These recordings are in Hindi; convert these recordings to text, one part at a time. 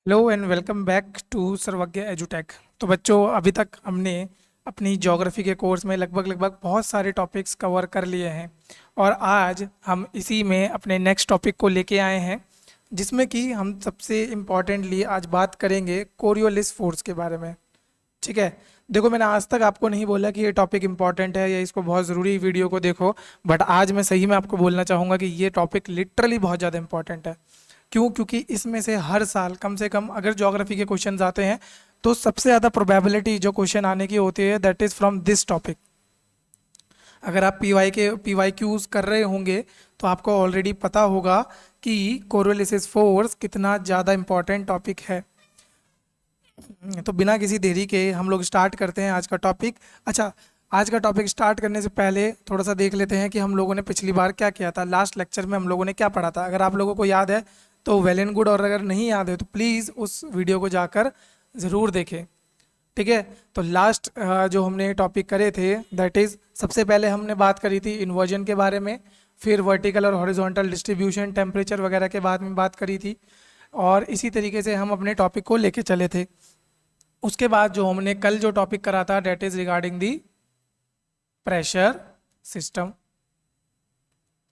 Hello and welcome back to Sarvagya एजुटेक। तो बच्चों, अभी तक हमने अपनी ज्योग्राफी के कोर्स में लगभग बहुत सारे टॉपिक्स कवर कर लिए हैं और आज हम इसी में अपने नेक्स्ट टॉपिक को लेके आए हैं, जिसमें कि हम सबसे इम्पॉर्टेंटली आज बात करेंगे कोरियोलिस फोर्स के बारे में। ठीक है। देखो, मैंने आज तक आपको नहीं बोला कि ये टॉपिक इंपॉर्टेंट है या इसको बहुत ज़रूरी वीडियो को देखो, बट आज मैं सही में आपको बोलना चाहूँगा कि ये टॉपिक लिटरली बहुत ज़्यादा इंपॉर्टेंट है। क्यों? क्योंकि इसमें से हर साल कम से कम अगर ज्योग्राफी के क्वेश्चन आते हैं तो सबसे ज़्यादा प्रोबेबिलिटी जो क्वेश्चन आने की होती है that is from this topic. अगर आप पी वाई क्यूज़ कर रहे होंगे तो आपको ऑलरेडी पता होगा कि कोरियोलिसिस फोर्स कितना ज़्यादा इंपॉर्टेंट टॉपिक है। तो बिना किसी देरी के हम लोग स्टार्ट करते हैं आज का टॉपिक। अच्छा, आज का टॉपिक स्टार्ट करने से पहले थोड़ा सा देख लेते हैं कि हम लोगों ने पिछली बार क्या किया था। लास्ट लेक्चर में हम लोगों ने क्या पढ़ा था। अगर आप लोगों को याद है तो वेल एंड गुड, और अगर नहीं याद है तो प्लीज़ उस वीडियो को जाकर ज़रूर देखें। ठीक है। तो लास्ट जो हमने टॉपिक करे थे दैट इज़, सबसे पहले हमने बात करी थी इन्वर्जन के बारे में, फिर वर्टिकल और हॉरिजॉन्टल डिस्ट्रीब्यूशन, टेम्परेचर वगैरह के बाद में बात करी थी, और इसी तरीके से हम अपने टॉपिक को लेके चले थे। उसके बाद जो हमने कल जो टॉपिक करा था that is regarding the pressure system.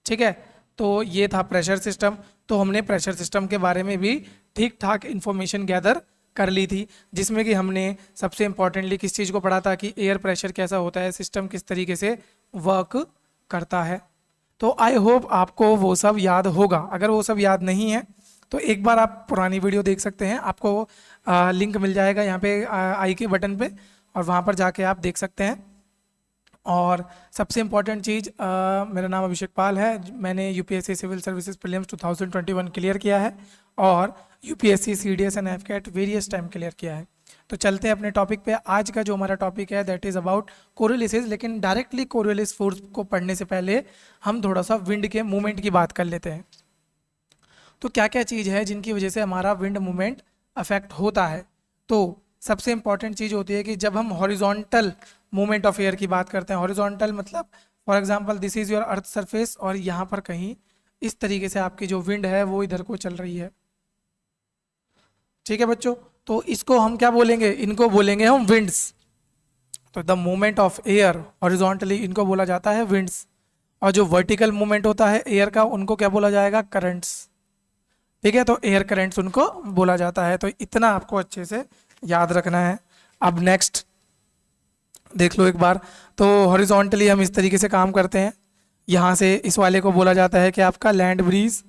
ठीक है। तो ये था प्रेशर सिस्टम। तो हमने प्रेशर सिस्टम के बारे में भी ठीक ठाक इन्फॉर्मेशन गैदर कर ली थी, जिसमें कि हमने सबसे इंपॉर्टेंटली किस चीज़ को पढ़ा था कि एयर प्रेशर कैसा होता है, सिस्टम किस तरीके से वर्क करता है। तो आई होप आपको वो सब याद होगा। अगर वो सब याद नहीं है तो एक बार आप पुरानी वीडियो देख सकते हैं। आपको लिंक मिल जाएगा यहाँ पे आई के बटन पे, और वहाँ पर जाके आप देख सकते हैं। और सबसे इम्पॉर्टेंट चीज़, मेरा नाम अभिषेक पाल है। मैंने UPSC civil services prelims 2021 clear किया है और UPSC CDS and AFCAT various time clear किया है। तो चलते हैं अपने टॉपिक पे। आज का जो हमारा टॉपिक है दैट इज़ अबाउट कोरियोलिसिस। लेकिन डायरेक्टली कोरियोलिस फोर्स को पढ़ने से पहले हम थोड़ा सा विंड के मूवमेंट की बात कर लेते हैं। तो क्या क्या चीज़ है जिनकी वजह से हमारा विंड मूवमेंट अफेक्ट होता है। तो सबसे इंपॉर्टेंट चीज़ होती है कि जब हम हॉरिजॉन्टल मूवमेंट ऑफ एयर की बात करते हैं, हॉरिजॉन्टल मतलब for example this is your earth surface, और यहाँ पर कहीं इस तरीके से आपकी जो विंड है वो इधर को चल रही है। ठीक है बच्चों। तो इसको हम क्या बोलेंगे? इनको बोलेंगे हम विंड्स। तो the movement of air horizontally, इनको बोला जाता है विंड्स। और जो वर्टिकल मूवमेंट होता है एयर का, उनको क्या बोला जाएगा? करंट्स। ठीक है। तो एयर करंट्स उनको बोला जाता है। तो इतना आपको अच्छे से याद रखना है। अब नेक्स्ट देख लो एक बार। तो हॉरिजॉन्टली हम इस तरीके से काम करते हैं। यहाँ से इस वाले को बोला जाता है कि आपका लैंड ब्रीज,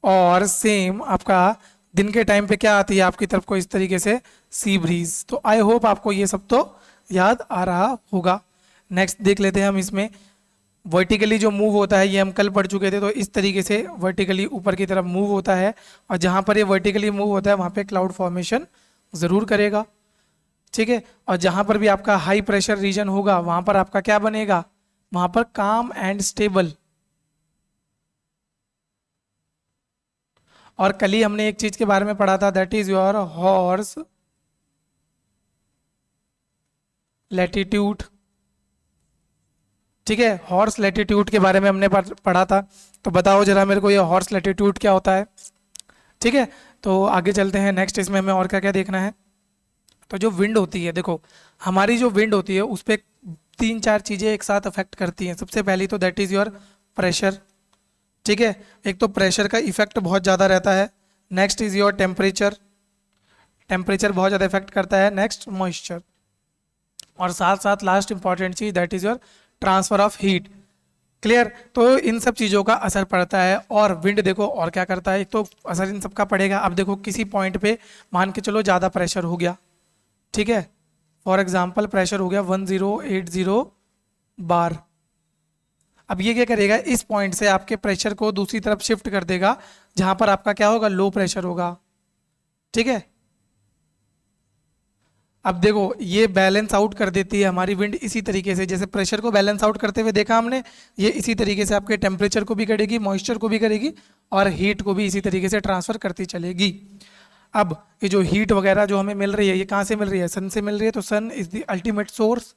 और सेम आपका दिन के टाइम पे क्या आती है आपकी तरफ को, इस तरीके से सी ब्रीज। तो आई होप आपको ये सब तो याद आ रहा होगा। नेक्स्ट देख लेते हैं हम इसमें। वर्टिकली जो मूव होता है ये हम कल पढ़ चुके थे। तो इस तरीके से वर्टिकली ऊपर की तरफ मूव होता है, और जहाँ पर ये वर्टिकली मूव होता है वहाँ पे क्लाउड फॉर्मेशन ज़रूर करेगा। ठीक है। और जहाँ पर भी आपका हाई प्रेशर रीजन होगा वहाँ पर आपका क्या बनेगा? वहाँ पर काम एंड स्टेबल। और कल ही हमने एक चीज़ के बारे में पढ़ा था that is your horse latitude. ठीक है। हॉर्स लैटिट्यूड के बारे में हमने पढ़ा था। तो बताओ जरा मेरे को ये हॉर्स लैटिट्यूड क्या होता है। ठीक है। तो आगे चलते हैं नेक्स्ट। इसमें हमें और क्या क्या देखना है। तो जो विंड होती है, देखो हमारी जो विंड होती है उस पर तीन चार चीज़ें एक साथ अफेक्ट करती हैं। सबसे पहली तो दैट इज़ योर प्रेशर। ठीक है। एक तो प्रेशर का इफेक्ट बहुत ज़्यादा रहता है। Next is your temperature, temperature बहुत ज़्यादा इफेक्ट करता है। नेक्स्ट मॉइस्चर, और साथ साथ last important cheese that is your transfer of heat. Clear. तो इन सब चीज़ों का असर पड़ता है। और विंड देखो और क्या करता है, एक तो असर इन सब का पड़ेगा। अब देखो किसी पॉइंट पे मान के चलो ज़्यादा प्रेशर हो गया, ठीक है, फॉर एग्जांपल प्रेशर हो गया 1080 बार। अब ये क्या करेगा, इस पॉइंट से आपके प्रेशर को दूसरी तरफ शिफ्ट कर देगा जहाँ पर आपका क्या होगा? लो प्रेशर होगा। ठीक है। अब देखो ये बैलेंस आउट कर देती है हमारी विंड इसी तरीके से, जैसे प्रेशर को बैलेंस आउट करते हुए देखा हमने, ये इसी तरीके से आपके टेम्परेचर को भी करेगी, मॉइस्चर को भी करेगी, और हीट को भी इसी तरीके से ट्रांसफर करती चलेगी। अब ये जो हीट वगैरह जो हमें मिल रही है ये कहाँ से मिल रही है? सन से मिल रही है। तो सन इज द अल्टीमेट सोर्स।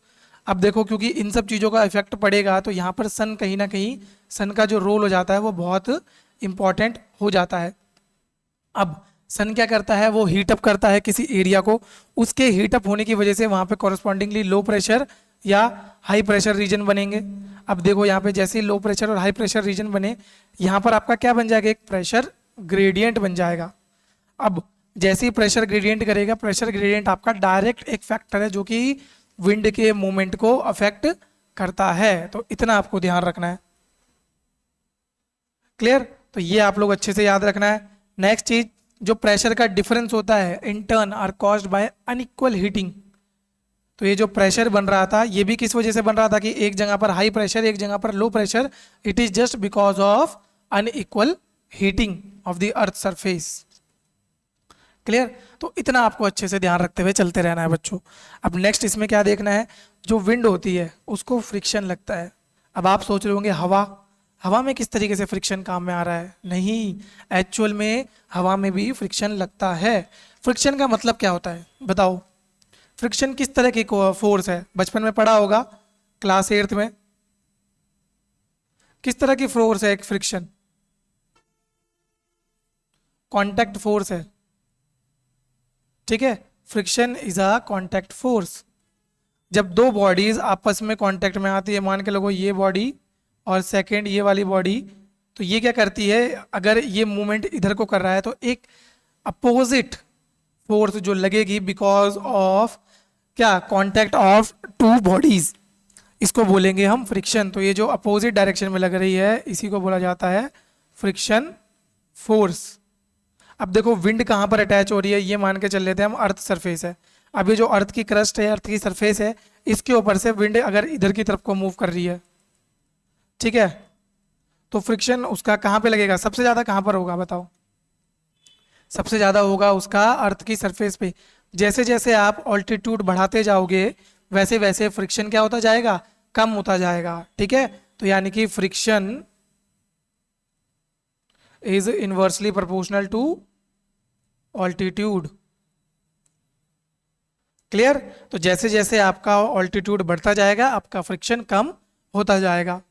अब देखो क्योंकि इन सब चीज़ों का इफेक्ट पड़ेगा तो यहाँ पर सन कहीं ना कहीं, सन का जो रोल हो जाता है वो बहुत इंपॉर्टेंट हो जाता है। अब सन क्या करता है, वो हीट अप करता है किसी एरिया को, उसके हीट अप होने की वजह से वहां पे कॉरस्पॉन्डिंगली लो प्रेशर या हाई प्रेशर रीजन बनेंगे। अब देखो यहाँ पे जैसे ही लो प्रेशर और हाई प्रेशर रीजन बने, यहाँ पर आपका क्या बन जाएगा, एक प्रेशर ग्रेडियंट बन जाएगा। अब जैसे ही प्रेशर ग्रेडियंट करेगा, प्रेशर ग्रेडियंट आपका डायरेक्ट एक फैक्टर है जो कि विंड के मूवमेंट को अफेक्ट करता है। तो इतना आपको ध्यान रखना है। क्लियर? तो ये आप लोग अच्छे से याद रखना है। नेक्स्ट चीज, जो प्रेशर का डिफरेंस होता है in turn are caused by unequal heating. तो ये जो प्रेशर बन रहा था, ये भी किस वजह से बन रहा था कि एक जगह पर हाई प्रेशर, एक जगह पर low pressure, it is just because of unequal heating of the earth surface. Clear? तो इतना आपको अच्छे से ध्यान रखते हुए चलते रहना है बच्चों। अब नेक्स्ट इसमें क्या देखना है, जो विंड होती है उसको फ्रिक्शन लगता है। अब आप सोच रहे होंगे हवा, हवा में किस तरीके से फ्रिक्शन काम में आ रहा है? नहीं, एक्चुअल में हवा में भी फ्रिक्शन लगता है। फ्रिक्शन का मतलब क्या होता है बताओ? फ्रिक्शन किस तरह की फोर्स है? बचपन में पढ़ा होगा क्लास 8 में। किस तरह की फोर्स है एक फ्रिक्शन? कांटेक्ट फोर्स है। ठीक है, friction is a contact force. जब दो बॉडीज आपस में कांटेक्ट में आती है, मान के लोगो ये बॉडी और सेकंड ये वाली बॉडी, तो ये क्या करती है, अगर ये मूवमेंट इधर को कर रहा है तो एक अपोजिट फोर्स जो लगेगी बिकॉज ऑफ क्या, कांटेक्ट ऑफ टू बॉडीज, इसको बोलेंगे हम फ्रिक्शन। तो ये जो अपोजिट डायरेक्शन में लग रही है इसी को बोला जाता है फ्रिक्शन फोर्स। अब देखो विंड कहाँ पर अटैच हो रही है, ये मान के चल लेते हैं हम अर्थ सरफेस है। अब ये जो अर्थ की क्रस्ट है, अर्थ की सरफेस है, इसके ऊपर से विंड अगर इधर की तरफ को मूव कर रही है, ठीक है, तो फ्रिक्शन उसका कहाँ पे लगेगा, सबसे ज्यादा कहाँ पर होगा बताओ? सबसे ज्यादा होगा उसका अर्थ की सरफेस पे। जैसे जैसे आप ऑल्टीट्यूड बढ़ाते जाओगे वैसे वैसे फ्रिक्शन क्या होता जाएगा, कम होता जाएगा। ठीक है, तो यानी कि friction is inversely proportional to altitude. Clear? तो जैसे जैसे आपका ऑल्टीट्यूड बढ़ता जाएगा आपका फ्रिक्शन कम होता जाएगा।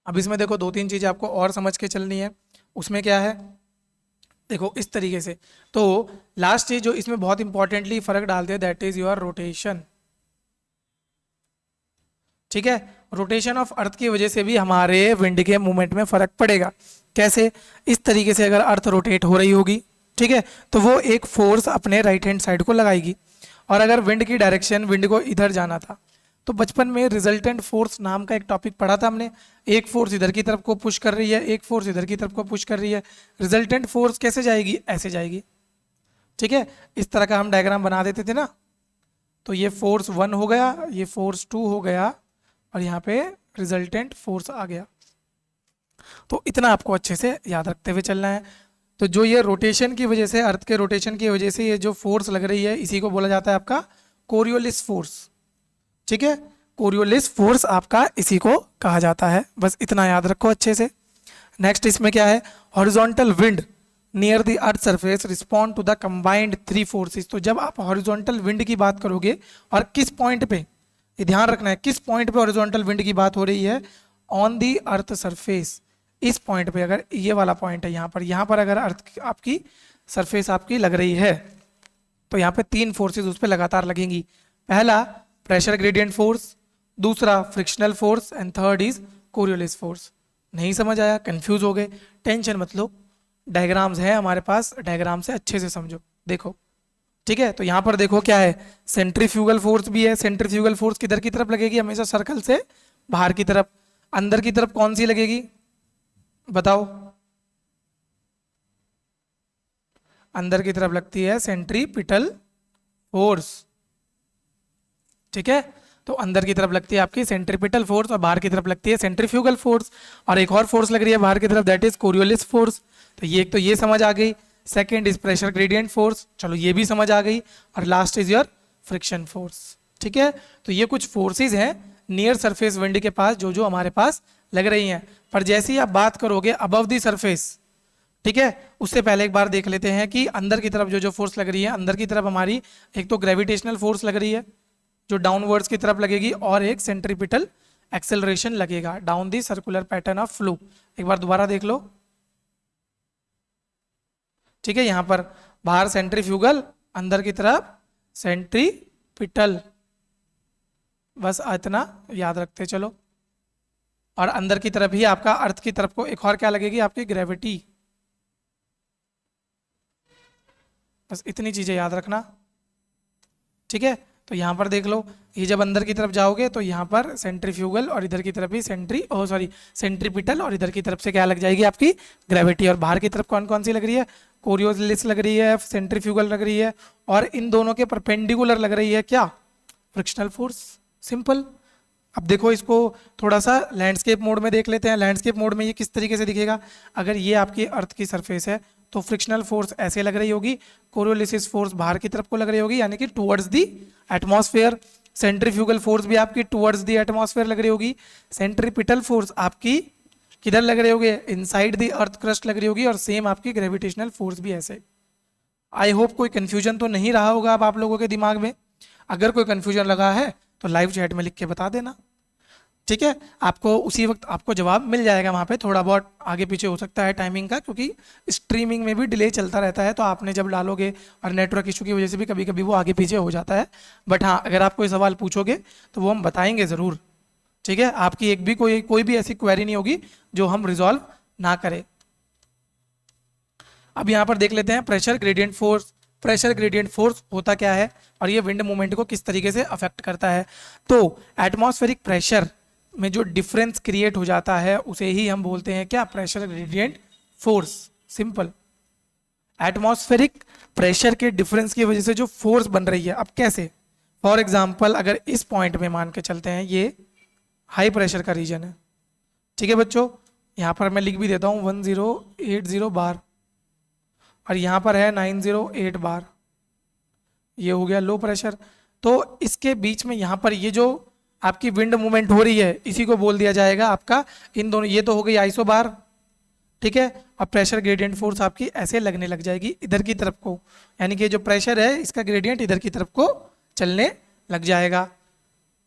अब इसमें देखो दो तीन चीजें आपको और समझ के चलनी है। उसमें क्या है, देखो इस तरीके से। तो लास्ट चीज जो इसमें बहुत इंपॉर्टेंटली फर्क डालते हैं दैट इज योर रोटेशन। ठीक है, रोटेशन ऑफ अर्थ की वजह से भी हमारे विंड के मूवमेंट में फर्क पड़ेगा। कैसे? इस तरीके से अगर अर्थ रोटेट हो रही होगी, ठीक है, तो वो एक फोर्स अपने राइट हैंड साइड को लगाएगी। और अगर विंड की डायरेक्शन, विंड को इधर जाना था, तो बचपन में रिजल्टेंट फोर्स नाम का एक टॉपिक पढ़ा था हमने। एक फोर्स इधर की तरफ को पुश कर रही है, एक फोर्स इधर की तरफ को पुश कर रही है। रिजल्टेंट फोर्स कैसे जाएगी, ऐसे जाएगी। ठीक है, इस तरह का हम डायग्राम बना देते थे ना। तो ये फोर्स 1 हो गया, ये फोर्स 2 हो गया, और यहाँ पे रिजल्टेंट फोर्स आ गया। तो इतना आपको अच्छे से याद रखते हुए चलना है। तो जो ये रोटेशन की वजह से, अर्थ के रोटेशन की वजह से ये जो फोर्स लग रही है, इसी को बोला जाता है आपका कोरियोलिस फोर्स। ठीक है, कोरियोलिस फोर्स आपका इसी को कहा जाता है। बस इतना याद रखो अच्छे से। नेक्स्ट इसमें क्या है, horizontal wind near the earth surface respond to the combined 3 forces. तो जब आप हॉरिजॉन्टल विंड की बात करोगे, और किस पॉइंट पे, ये ध्यान रखना है, किस पॉइंट पे हॉरिजॉन्टल विंड की बात हो रही है, ऑन द अर्थ सरफेस। इस पॉइंट पे, अगर ये वाला पॉइंट है यहाँ पर अगर अर्थ आपकी सरफेस आपकी लग रही है, तो यहाँ पे 3 फोर्सेस उस पर लगातार लगेंगी। पहला प्रेशर ग्रेडियंट फोर्स, दूसरा frictional force, and third is Coriolis force. नहीं समझ आया, कंफ्यूज हो गए, टेंशन मत लो, डायग्राम्स है हमारे पास, डायग्राम से अच्छे से समझो। देखो, ठीक है, तो यहाँ पर देखो क्या है, सेंट्रीफ्यूगल फोर्स भी है। सेंट्रीफ्यूगल फोर्स किधर की तरफ लगेगी, हमेशा सर्कल से बाहर की तरफ। अंदर की तरफ कौन सी लगेगी बताओ? अंदर की तरफ लगती है सेंट्रीपिटल फोर्स। ठीक है, तो अंदर की तरफ लगती है आपकी सेंट्रीपिटल फोर्स, और बाहर की तरफ लगती है सेंट्रीफ्यूगल फोर्स। और एक और फोर्स लग रही है बाहर की तरफ, दैट इज कोरियोलिस फोर्स। तो ये एक तो ये समझ आ गई। Second is pressure gradient force, चलो ये भी समझ आ गई। और last is your friction force. ठीक है, तो ये कुछ फोर्सेज हैं नियर सरफेस विंड के पास जो जो हमारे पास लग रही हैं। पर जैसे ही आप बात करोगे अबव दी सरफेस, ठीक है, उससे पहले एक बार देख लेते हैं कि अंदर की तरफ जो जो फोर्स लग रही है, अंदर की तरफ हमारी एक तो ग्रेविटेशनल फोर्स लग रही है जो डाउनवर्ड्स की तरफ लगेगी, और एक सेंट्रीपिटल एक्सेलरेशन लगेगा down the circular pattern of flow. एक बार दोबारा देख लो, ठीक है। यहाँ पर बाहर सेंट्रीफ्यूगल, अंदर की तरफ सेंट्रीपिटल, बस इतना याद रखते चलो। और अंदर की तरफ ही आपका अर्थ की तरफ को एक और क्या लगेगी आपकी ग्रेविटी, बस इतनी चीजें याद रखना, ठीक है। तो यहाँ पर देख लो, ये जब अंदर की तरफ जाओगे तो यहाँ पर सेंट्रीफ्यूगल और इधर की तरफ भी सेंट्रीपिटल और इधर की तरफ से क्या लग जाएगी आपकी ग्रेविटी। और बाहर की तरफ कौन कौन सी लग रही है, कोरियोलिस लग रही है, सेंट्रीफ्यूगल लग रही है, और इन दोनों के परपेंडिकुलर लग रही है क्या, फ्रिक्शनल फोर्स। सिंपल। अब देखो इसको थोड़ा सा लैंडस्केप मोड में देख लेते हैं। लैंडस्केप मोड में ये किस तरीके से दिखेगा, अगर ये आपकी अर्थ की सरफेस है तो फ्रिक्शनल फोर्स ऐसे लग रही होगी, कोरियोलिसिस फोर्स बाहर की तरफ को लग रही होगी यानी कि towards the atmosphere, centrifugal force भी आपकी टुवर्ड्स दी एटमॉस्फेयर लग रही होगी, सेंट्रीपिटल फोर्स आपकी किधर लग रही होगी, इनसाइड दी अर्थ क्रस्ट लग रही होगी, और सेम आपकी ग्रेविटेशनल फोर्स भी ऐसे। आई होप कोई कंफ्यूजन तो नहीं रहा होगा अब आप लोगों के दिमाग में। अगर कोई कंफ्यूजन लगा है तो लाइव चैट में लिख के बता देना, ठीक है। आपको उसी वक्त आपको जवाब मिल जाएगा। वहाँ पे थोड़ा बहुत आगे पीछे हो सकता है टाइमिंग का, क्योंकि स्ट्रीमिंग में भी डिले चलता रहता है, तो आपने जब डालोगे और नेटवर्क इशू की वजह से भी कभी कभी वो आगे पीछे हो जाता है। बट हाँ, अगर आप कोई सवाल पूछोगे तो वो हम बताएंगे ज़रूर, ठीक है। आपकी एक भी कोई भी ऐसी क्वेरी नहीं होगी जो हम रिजॉल्व ना करें। अब यहाँ पर देख लेते हैं pressure gradient force. Pressure gradient force होता क्या है और ये विंड मूवमेंट को किस तरीके से अफेक्ट करता है। तो एटमॉस्फेरिक प्रेशर में जो डिफरेंस क्रिएट हो जाता है उसे ही हम बोलते हैं क्या, pressure gradient force. Simple. Atmospheric pressure के डिफरेंस की वजह से जो फोर्स बन रही है, अब कैसे, फॉर एग्जाम्पल अगर इस पॉइंट में मान के चलते हैं ये हाई प्रेशर का रीजन है, ठीक है बच्चों। यहाँ पर मैं लिख भी देता हूँ 1080 बार, और यहाँ पर है 908 बार, ये हो गया लो प्रेशर। तो इसके बीच में यहाँ पर ये जो आपकी विंड मूवमेंट हो रही है इसी को बोल दिया जाएगा आपका, इन दोनों, ये तो हो गई आइसो बार, ठीक है। और प्रेशर ग्रेडियंट फोर्स आपकी ऐसे लगने लग जाएगी इधर की तरफ को, यानी कि जो प्रेशर है इसका ग्रेडियंट इधर की तरफ को चलने लग जाएगा।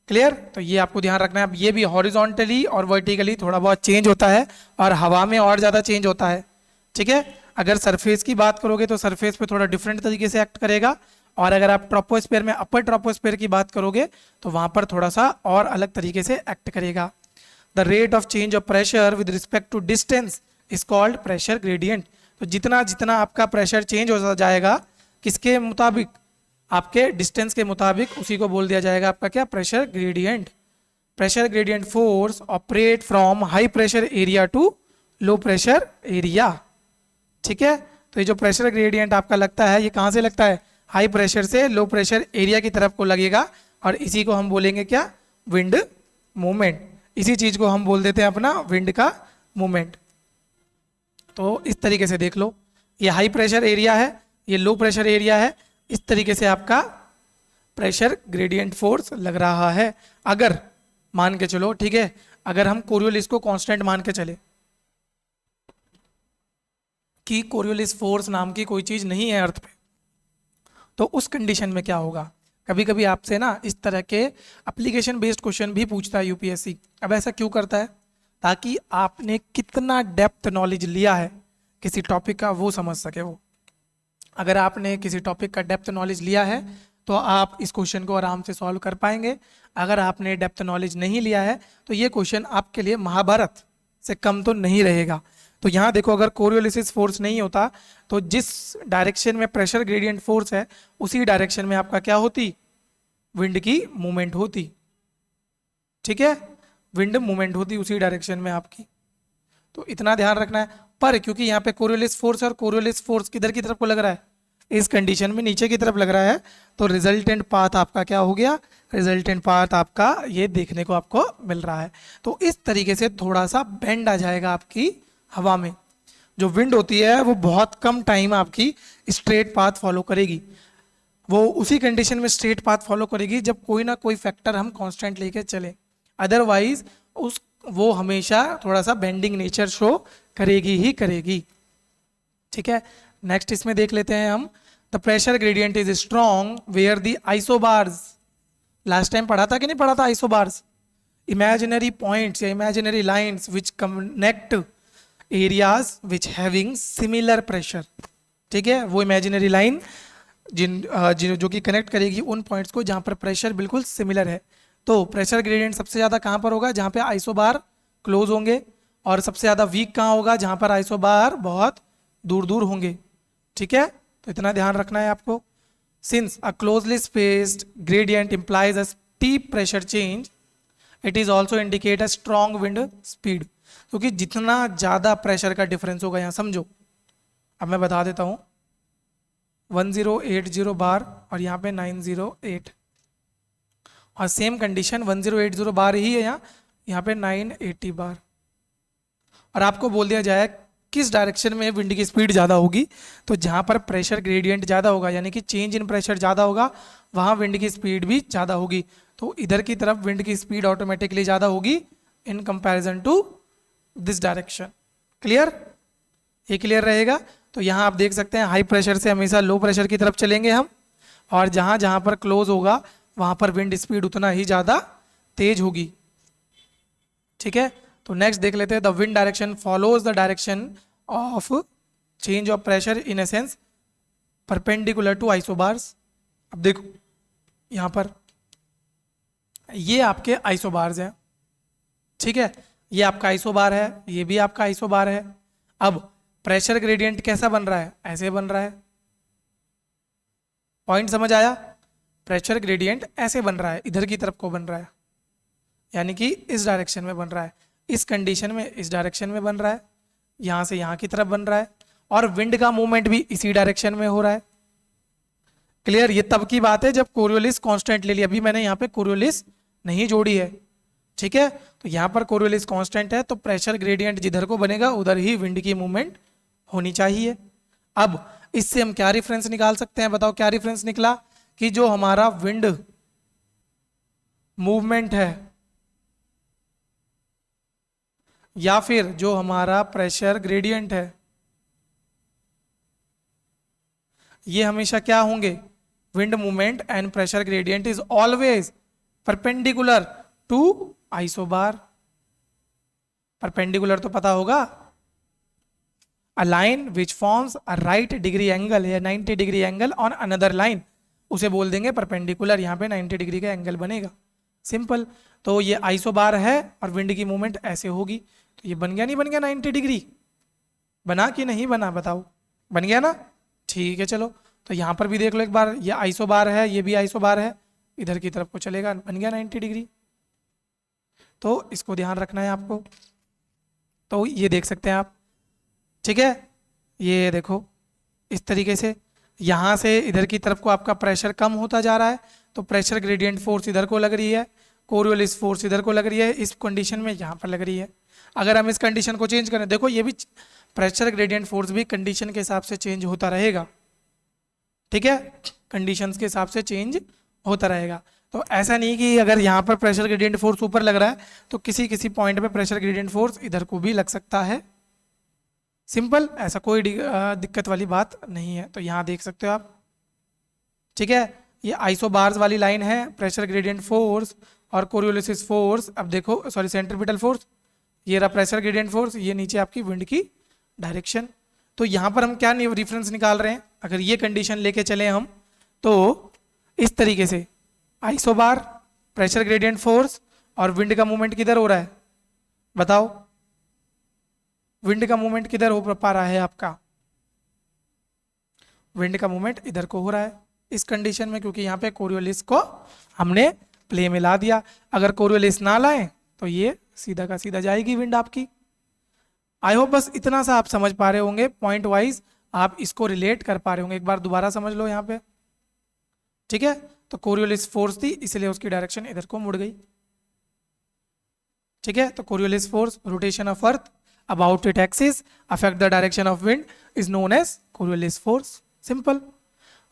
क्लियर। तो ये आपको ध्यान रखना है। अब ये भी हॉरिजॉन्टली और वर्टिकली थोड़ा बहुत चेंज होता है, और हवा में और ज़्यादा चेंज होता है, ठीक है। अगर सरफेस की बात करोगे तो सरफेस पे थोड़ा डिफरेंट तरीके से एक्ट करेगा, और अगर आप ट्रोपोस्फेयर में अपर ट्रोपोस्फेयर की बात करोगे तो वहाँ पर थोड़ा सा और अलग तरीके से एक्ट करेगा। The rate of change of pressure with respect to distance is called pressure gradient. तो जितना जितना आपका प्रेशर चेंज हो जाएगा किसके मुताबिक, आपके डिस्टेंस के मुताबिक, उसी को बोल दिया जाएगा आपका क्या, pressure gradient. Pressure gradient force operate from high pressure area to low pressure area, ठीक है। तो ये जो प्रेशर ग्रेडियंट आपका लगता है ये कहाँ से लगता है, हाई प्रेशर से लो प्रेशर एरिया की तरफ को लगेगा, और इसी को हम बोलेंगे क्या, विंड मूवमेंट। इसी चीज को हम बोल देते हैं अपना विंड का मूवमेंट। तो इस तरीके से देख लो, ये हाई प्रेशर एरिया है, ये लो प्रेशर एरिया है, इस तरीके से आपका प्रेशर ग्रेडियंट फोर्स लग रहा है। अगर मान के चलो, ठीक है, अगर हम कोरियोलिस को कांस्टेंट मान के चले कि कोरियोलिस फोर्स नाम की कोई चीज नहीं है अर्थ पे, तो उस कंडीशन में क्या होगा। कभी कभी आपसे ना इस तरह के एप्लीकेशन बेस्ड क्वेश्चन भी पूछता है यूपीएससी। अब ऐसा क्यों करता है, ताकि आपने कितना डेप्थ नॉलेज लिया है किसी टॉपिक का वो समझ सके वो। अगर आपने किसी टॉपिक का डेप्थ नॉलेज लिया है तो आप इस क्वेश्चन को आराम से सॉल्व कर पाएंगे। अगर आपने डेप्थ नॉलेज नहीं लिया है तो ये क्वेश्चन आपके लिए महाभारत से कम तो नहीं रहेगा। तो यहाँ देखो, अगर कोरियोलिसिस फोर्स नहीं होता तो जिस डायरेक्शन में प्रेशर ग्रेडियंट फोर्स है उसी डायरेक्शन में आपका क्या होती, विंड की मूवमेंट होती, ठीक है। विंड मूवमेंट होती उसी डायरेक्शन में आपकी। तो इतना ध्यान रखना है। पर क्योंकि यहाँ पे कोरियोलिस फोर्स और कोरियोलिस फोर्स किधर की तरफ को लग रहा है, इस कंडीशन में नीचे की तरफ लग रहा है, तो रिजल्टेंट पाथ आपका क्या हो गया, रिजल्टेंट पाथ आपका ये देखने को आपको मिल रहा है। तो इस तरीके से थोड़ा सा बेंड आ जाएगा आपकी हवा में। जो विंड होती है वो बहुत कम टाइम आपकी स्ट्रेट पाथ फॉलो करेगी, वो उसी कंडीशन में स्ट्रेट पाथ फॉलो करेगी जब कोई ना कोई फैक्टर हम कांस्टेंट लेके चले, अदरवाइज वो हमेशा थोड़ा सा बेंडिंग नेचर शो करेगी ही करेगी, ठीक है। नेक्स्ट इसमें देख लेते हैं हम, the pressure gradient is strong where the isobars. Last time पढ़ा था कि नहीं पढ़ा था आइसोबार्स। इमेजिनरी पॉइंट्स या imaginary lines which connect areas which having similar pressure. ठीक है, वो इमेजिनरी लाइन जो कि कनेक्ट करेगी उन पॉइंट्स को जहाँ पर प्रेशर बिल्कुल सिमिलर है। तो प्रेशर ग्रेडियंट सबसे ज़्यादा कहाँ पर होगा? जहाँ पे आइसोबार क्लोज होंगे। और सबसे ज़्यादा वीक कहाँ होगा? जहाँ पर आइसोबार बहुत दूर दूर होंगे। ठीक है, तो इतना ध्यान रखना है आपको। Since a closely spaced gradient implies a steep pressure change, it is also indicate a strong wind speed। क्योंकि जितना ज़्यादा प्रेशर का डिफरेंस होगा, यहाँ समझो, अब मैं बता देता हूँ, 1080 बार और यहाँ पे 908, और सेम कंडीशन 1080 बार ही है यहाँ पे 980 बार। और आपको बोल दिया जाए किस डायरेक्शन में विंड की स्पीड ज़्यादा होगी, तो जहाँ पर प्रेशर ग्रेडियंट ज़्यादा होगा यानी कि चेंज इन प्रेशर ज़्यादा होगा, वहाँ विंड की स्पीड भी ज़्यादा होगी। तो इधर की तरफ विंड की स्पीड ऑटोमेटिकली ज़्यादा होगी in comparison to this direction. Clear? ये क्लियर रहेगा। तो यहाँ आप देख सकते हैं हाई प्रेशर से हमेशा लो प्रेशर की तरफ चलेंगे हम, और जहाँ जहाँ पर क्लोज होगा वहाँ पर विंड स्पीड उतना ही ज़्यादा तेज होगी। ठीक है, तो नेक्स्ट देख लेते हैं। The wind direction follows the direction of change of pressure in essence perpendicular to isobars. अब देखो यहाँ पर ये आपके आइसोबार्स हैं। ठीक है, ये आपका आइसोबार है, ये भी आपका आइसोबार है। अब प्रेशर ग्रेडियंट कैसा बन रहा है? ऐसे बन रहा है। पॉइंट समझ आया? प्रेशर ग्रेडियंट ऐसे बन रहा है, इधर की तरफ को बन रहा है, यानी कि इस डायरेक्शन में बन रहा है। इस कंडीशन में इस डायरेक्शन में बन रहा है, यहाँ से यहाँ की तरफ बन रहा है, और विंड का मूवमेंट भी इसी डायरेक्शन में हो रहा है। क्लियर? ये तब की बात है जब कोरियोलिस कांस्टेंट ले लिया। अभी मैंने यहाँ पे कोरियोलिस नहीं जोड़ी है। ठीक है, तो यहाँ पर कोरियोलिस कांस्टेंट है, तो प्रेशर ग्रेडियंट जिधर को बनेगा उधर ही विंड की मूवमेंट होनी चाहिए। अब इससे हम क्या रेफरेंस निकाल सकते हैं? बताओ क्या रेफरेंस निकला? कि जो हमारा विंड मूवमेंट है या फिर जो हमारा प्रेशर ग्रेडियंट है, ये हमेशा क्या होंगे? Wind movement and pressure gradient is always perpendicular to isobar. Perpendicular तो पता होगा, a line which forms a right degree angle या 90 degree angle on another line, उसे बोल देंगे परपेंडिकुलर। यहाँ पे 90 डिग्री का एंगल बनेगा, सिंपल। तो ये आइसोबार है और विंड की मूवमेंट ऐसे होगी, तो ये बन गया नहीं बन गया 90 डिग्री? बना कि नहीं बना? बताओ, बन गया ना? ठीक है, चलो तो यहाँ पर भी देख लो एक बार, ये आइसोबार है, ये भी आइसोबार है, इधर की तरफ को चलेगा, बन गया 90 डिग्री। तो इसको ध्यान रखना है आपको। तो ये देख सकते हैं आप। ठीक है, ये देखो इस तरीके से यहाँ से इधर की तरफ को आपका प्रेशर कम होता जा रहा है, तो प्रेशर ग्रेडियंट फोर्स इधर को लग रही है, कोरियोलिस फोर्स इधर को लग रही है, इस कंडीशन में यहाँ पर लग रही है। अगर हम इस कंडीशन को चेंज करें, देखो ये भी प्रेशर ग्रेडियंट फोर्स भी कंडीशन के हिसाब से चेंज होता रहेगा। ठीक है, कंडीशंस के हिसाब से चेंज होता रहेगा। तो ऐसा नहीं कि अगर यहाँ पर प्रेशर ग्रेडियंट फोर्स ऊपर लग रहा है तो किसी किसी पॉइंट पे प्रेशर ग्रेडियंट फोर्स इधर को भी लग सकता है। सिंपल, ऐसा कोई दिक्कत वाली बात नहीं है। तो यहाँ देख सकते हो आप। ठीक है, ये आइसोबार्स वाली लाइन है, प्रेशर ग्रेडियंट फोर्स और कोरियोलिसिस फोर्स। अब देखो, सॉरी, सेंट्रीपिटल फोर्स, ये रहा प्रेशर ग्रेडियंट फोर्स, ये नीचे आपकी विंड की डायरेक्शन। तो यहाँ पर हम क्या रेफरेंस निकाल रहे हैं? अगर ये कंडीशन लेके चले हम, तो इस तरीके से आइसोबार, प्रेशर ग्रेडियंट फोर्स और विंड का मूवमेंट किधर हो रहा है? बताओ, विंड का मूवमेंट किधर हो पा रहा है आपका? विंड का मूवमेंट इधर को हो रहा है इस कंडीशन में, क्योंकि यहाँ पे कोरियोलिस को हमने प्ले में ला दिया। अगर कोरियोलिस ना लाए तो ये सीधा का सीधा जाएगी विंड आपकी। आई होप बस इतना सा आप समझ पा रहे होंगे, पॉइंट वाइज आप इसको रिलेट कर पा रहे होंगे। एक बार दोबारा समझ लो यहाँ पे। ठीक है, तो कोरियोलिस फोर्स थी इसलिए उसकी डायरेक्शन इधर को मुड़ गई। ठीक है, तो Coriolis force, rotation of earth about it axis affect the direction of wind is known as Coriolis force. Simple,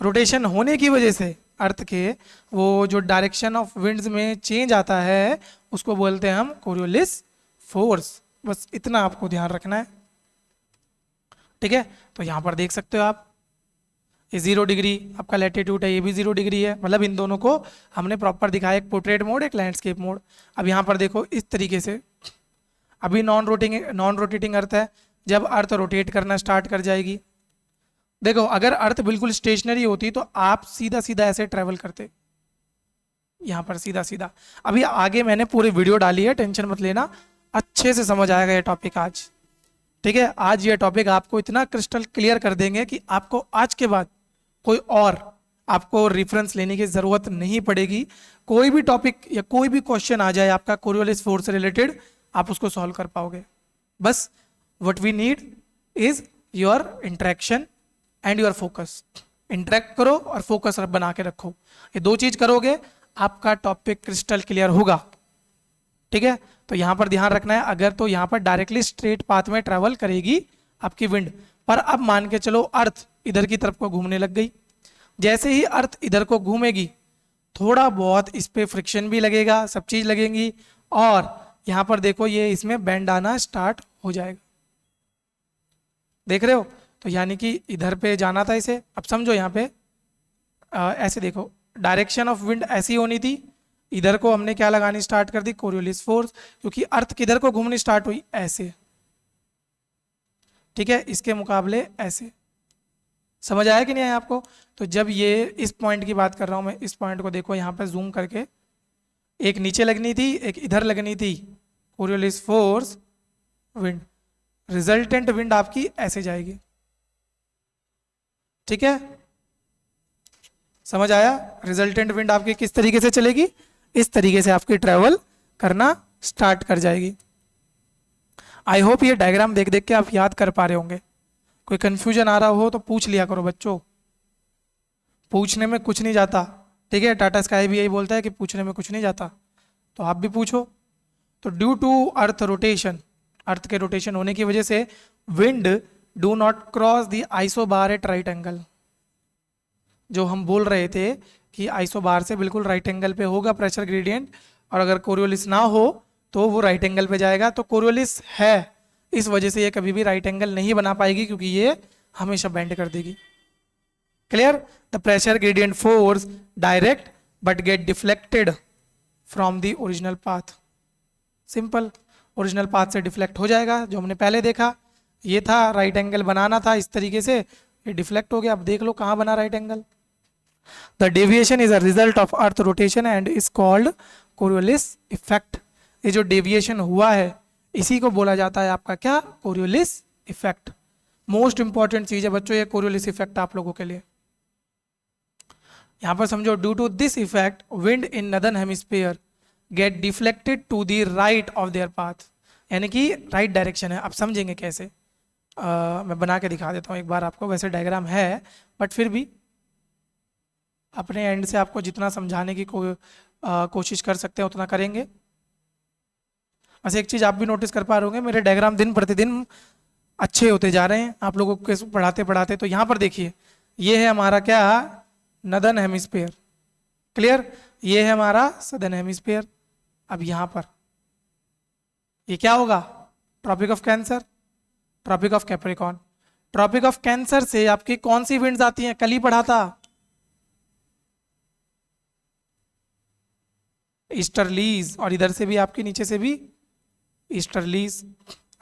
rotation होने की वजह से अर्थ के वो जो डायरेक्शन ऑफ विंड्स में चेंज आता है उसको बोलते हैं हम कोरियोलिस फोर्स। बस इतना आपको ध्यान रखना है। ठीक है, तो यहाँ पर देख सकते हो आप, ये 0 डिग्री आपका लैटिट्यूड है, ये भी 0 डिग्री है, मतलब इन दोनों को हमने प्रॉपर दिखाया, एक पोर्ट्रेट मोड एक लैंडस्केप मोड। अब यहाँ पर देखो इस तरीके से, अभी नॉन रोटेटिंग अर्थ है, जब अर्थ रोटेट करना स्टार्ट कर जाएगी, देखो अगर अर्थ बिल्कुल स्टेशनरी होती तो आप सीधा सीधा ऐसे ट्रेवल करते, यहाँ पर सीधा सीधा। अभी आगे मैंने पूरी वीडियो डाली है, टेंशन मत लेना, अच्छे से समझ आएगा ये टॉपिक आज, ठीक है। आज ये टॉपिक आपको इतना क्रिस्टल क्लियर कर देंगे कि आपको आज के बाद कोई और आपको रेफरेंस लेने की जरूरत नहीं पड़ेगी। कोई भी टॉपिक या कोई भी क्वेश्चन आ जाए आपका कोरियोलिस फोर्स से रिलेटेड, आप उसको सॉल्व कर पाओगे। बस what we need is your interaction and your focus. Interact करो और फोकस बना के रखो, ये दो चीज करोगे आपका टॉपिक क्रिस्टल क्लियर होगा, ठीक है। तो यहां पर ध्यान रखना है, अगर तो यहां पर डायरेक्टली स्ट्रेट पाथ में ट्रेवल करेगी आपकी विंड, पर अब मान के चलो अर्थ इधर की तरफ को घूमने लग गई, जैसे ही अर्थ इधर को घूमेगी थोड़ा बहुत इस पे फ्रिक्शन भी लगेगा, सब चीज लगेंगी, और यहां पर देखो ये इसमें बेंड आना स्टार्ट हो जाएगा, देख रहे हो। तो यानी कि इधर पे जाना था इसे, अब समझो यहाँ पे ऐसे देखो, डायरेक्शन ऑफ विंड ऐसी होनी थी, इधर को हमने क्या लगानी स्टार्ट कर दी, कोरियोलिस फोर्स, क्योंकि अर्थ किधर को घूमनी स्टार्ट हुई, ऐसे, ठीक है, इसके मुकाबले ऐसे। समझ आया कि नहीं आया आपको। तो जब ये इस पॉइंट की बात कर रहा हूं मैं, इस पॉइंट को देखो यहाँ पे जूम करके, एक नीचे लगनी थी एक इधर लगनी थी, Coriolis force wind, resultant wind आपकी ऐसे जाएगी, ठीक है। समझ आया, रिजल्टेंट विंड आपकी किस तरीके से चलेगी, इस तरीके से आपकी ट्रेवल करना स्टार्ट कर जाएगी। आई होप ये डायग्राम देख देख के आप याद कर पा रहे होंगे। कोई कंफ्यूजन आ रहा हो तो पूछ लिया करो बच्चों, पूछने में कुछ नहीं जाता, ठीक है। टाटा स्काई भी यही बोलता है कि पूछने में कुछ नहीं जाता, तो आप भी पूछो। तो due to earth rotation, earth के रोटेशन होने की वजह से wind do not cross the isobar at right angle, जो हम बोल रहे थे कि आइसोबार से बिल्कुल राइट एंगल पे होगा प्रेशर ग्रेडियंट, और अगर कोरियोलिस ना हो तो वो राइट एंगल पे जाएगा। तो कोरियोलिस है, इस वजह से ये कभी भी राइट एंगल नहीं बना पाएगी, क्योंकि ये हमेशा बेंड कर देगी। Clear, the pressure gradient force direct but get deflected from the original path. Simple, original path से डिफ्लेक्ट हो जाएगा, जो हमने पहले देखा, ये था राइट एंगल बनाना था इस तरीके से, ये डिफ्लेक्ट हो गया। अब देख लो कहाँ बना right angle. The deviation is a result of earth rotation and is called Coriolis effect. ये जो डेविएशन हुआ है इसी को बोला जाता है आपका क्या, कोरियोलिस इफेक्ट। मोस्ट इंपॉर्टेंट चीज है बच्चों ये कोरियोलिस इफेक्ट आप लोगों के लिए। यहां पर समझो, due to this effect wind in northern hemisphere get deflected to the right of their path, यानी कि राइट डायरेक्शन है। आप समझेंगे कैसे, मैं बना के दिखा देता हूँ एक बार आपको, वैसे डायग्राम है बट फिर भी अपने एंड से आपको जितना समझाने की कोशिश कर सकते हैं उतना करेंगे। बस एक चीज आप भी नोटिस कर पा रहे होंगे, मेरे डायग्राम दिन प्रतिदिन अच्छे होते जा रहे हैं आप लोगों को पढ़ाते पढ़ाते। तो यहाँ पर देखिए, ये है हमारा क्या, नदर्न हेमिस्फीयर, क्लियर, ये है हमारा सदर्न हेमिस्फीयर। अब यहाँ पर ये क्या होगा, Tropic of Cancer, Tropic of Capricorn. Tropic of Cancer से आपकी कौन सी विंड्स आती हैं, कल ही पढ़ा था, ईस्टर्लीज, और इधर से भी आपके नीचे से भी ईस्टर्लीज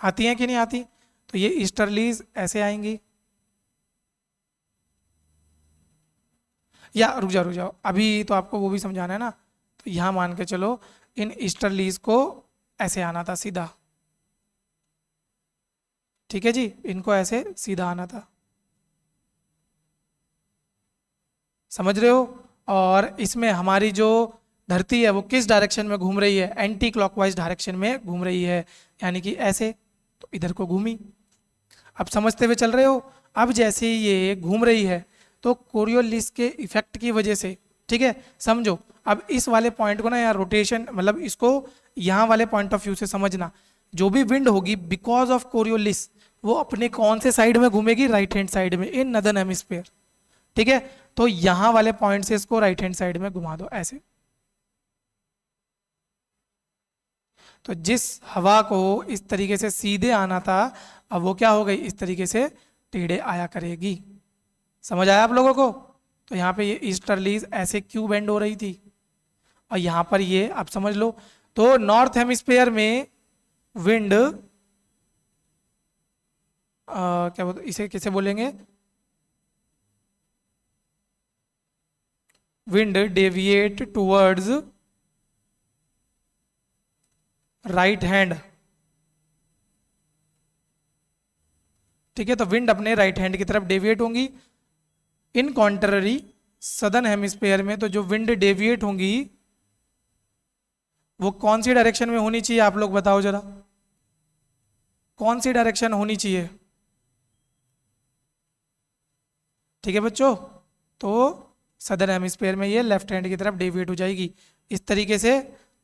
आती हैं कि नहीं आती। तो ये ईस्टर्लीज ऐसे आएंगी, या रुक जाओ अभी तो आपको वो भी समझाना है ना। तो यहां मान के चलो इन ईस्टर्लीज को ऐसे आना था सीधा, ठीक है जी, इनको ऐसे सीधा आना था, समझ रहे हो। और इसमें हमारी जो धरती है वो किस डायरेक्शन में घूम रही है, एंटी क्लॉकवाइज डायरेक्शन में घूम रही है, यानी कि ऐसे, तो इधर को घूमी। अब समझते हुए चल रहे हो। अब जैसे ये घूम रही है तो कोरियोलिस के इफेक्ट की वजह से, ठीक है, समझो। अब इस वाले पॉइंट को ना यार, रोटेशन मतलब इसको यहाँ वाले पॉइंट ऑफ व्यू से समझना, जो भी विंड होगी बिकॉज ऑफ कोरियोलिस वो अपने कौन से साइड में घूमेगी, राइट हैंड साइड में, इन नदर्न हेमिस्फीयर, ठीक है। तो यहाँ वाले पॉइंट से इसको राइट हैंड साइड में घुमा दो ऐसे। तो जिस हवा को इस तरीके से सीधे आना था, अब वो क्या हो गई, इस तरीके से टेढ़े आया करेगी। समझ आया आप लोगों को? तो यहाँ पे ये ईस्टर्लीज ऐसे क्यों बेंड हो रही थी, और यहाँ पर ये आप समझ लो। तो नॉर्थ हेमिस्फेयर में विंड, क्या बोलते इसे, कैसे बोलेंगे, wind deviate towards right hand. ठीक है, तो विंड अपने राइट हैंड की तरफ डेविएट होंगी। इन कॉन्ट्ररी सदर्न हेमिस्फेयर में तो जो विंड डेविएट होंगी वो कौन सी डायरेक्शन में होनी चाहिए, आप लोग बताओ जरा, कौन सी डायरेक्शन होनी चाहिए? ठीक है बच्चों, तो सदर्न हेमिस्फेयर में ये लेफ्ट हैंड की तरफ डेविएट हो जाएगी, इस तरीके से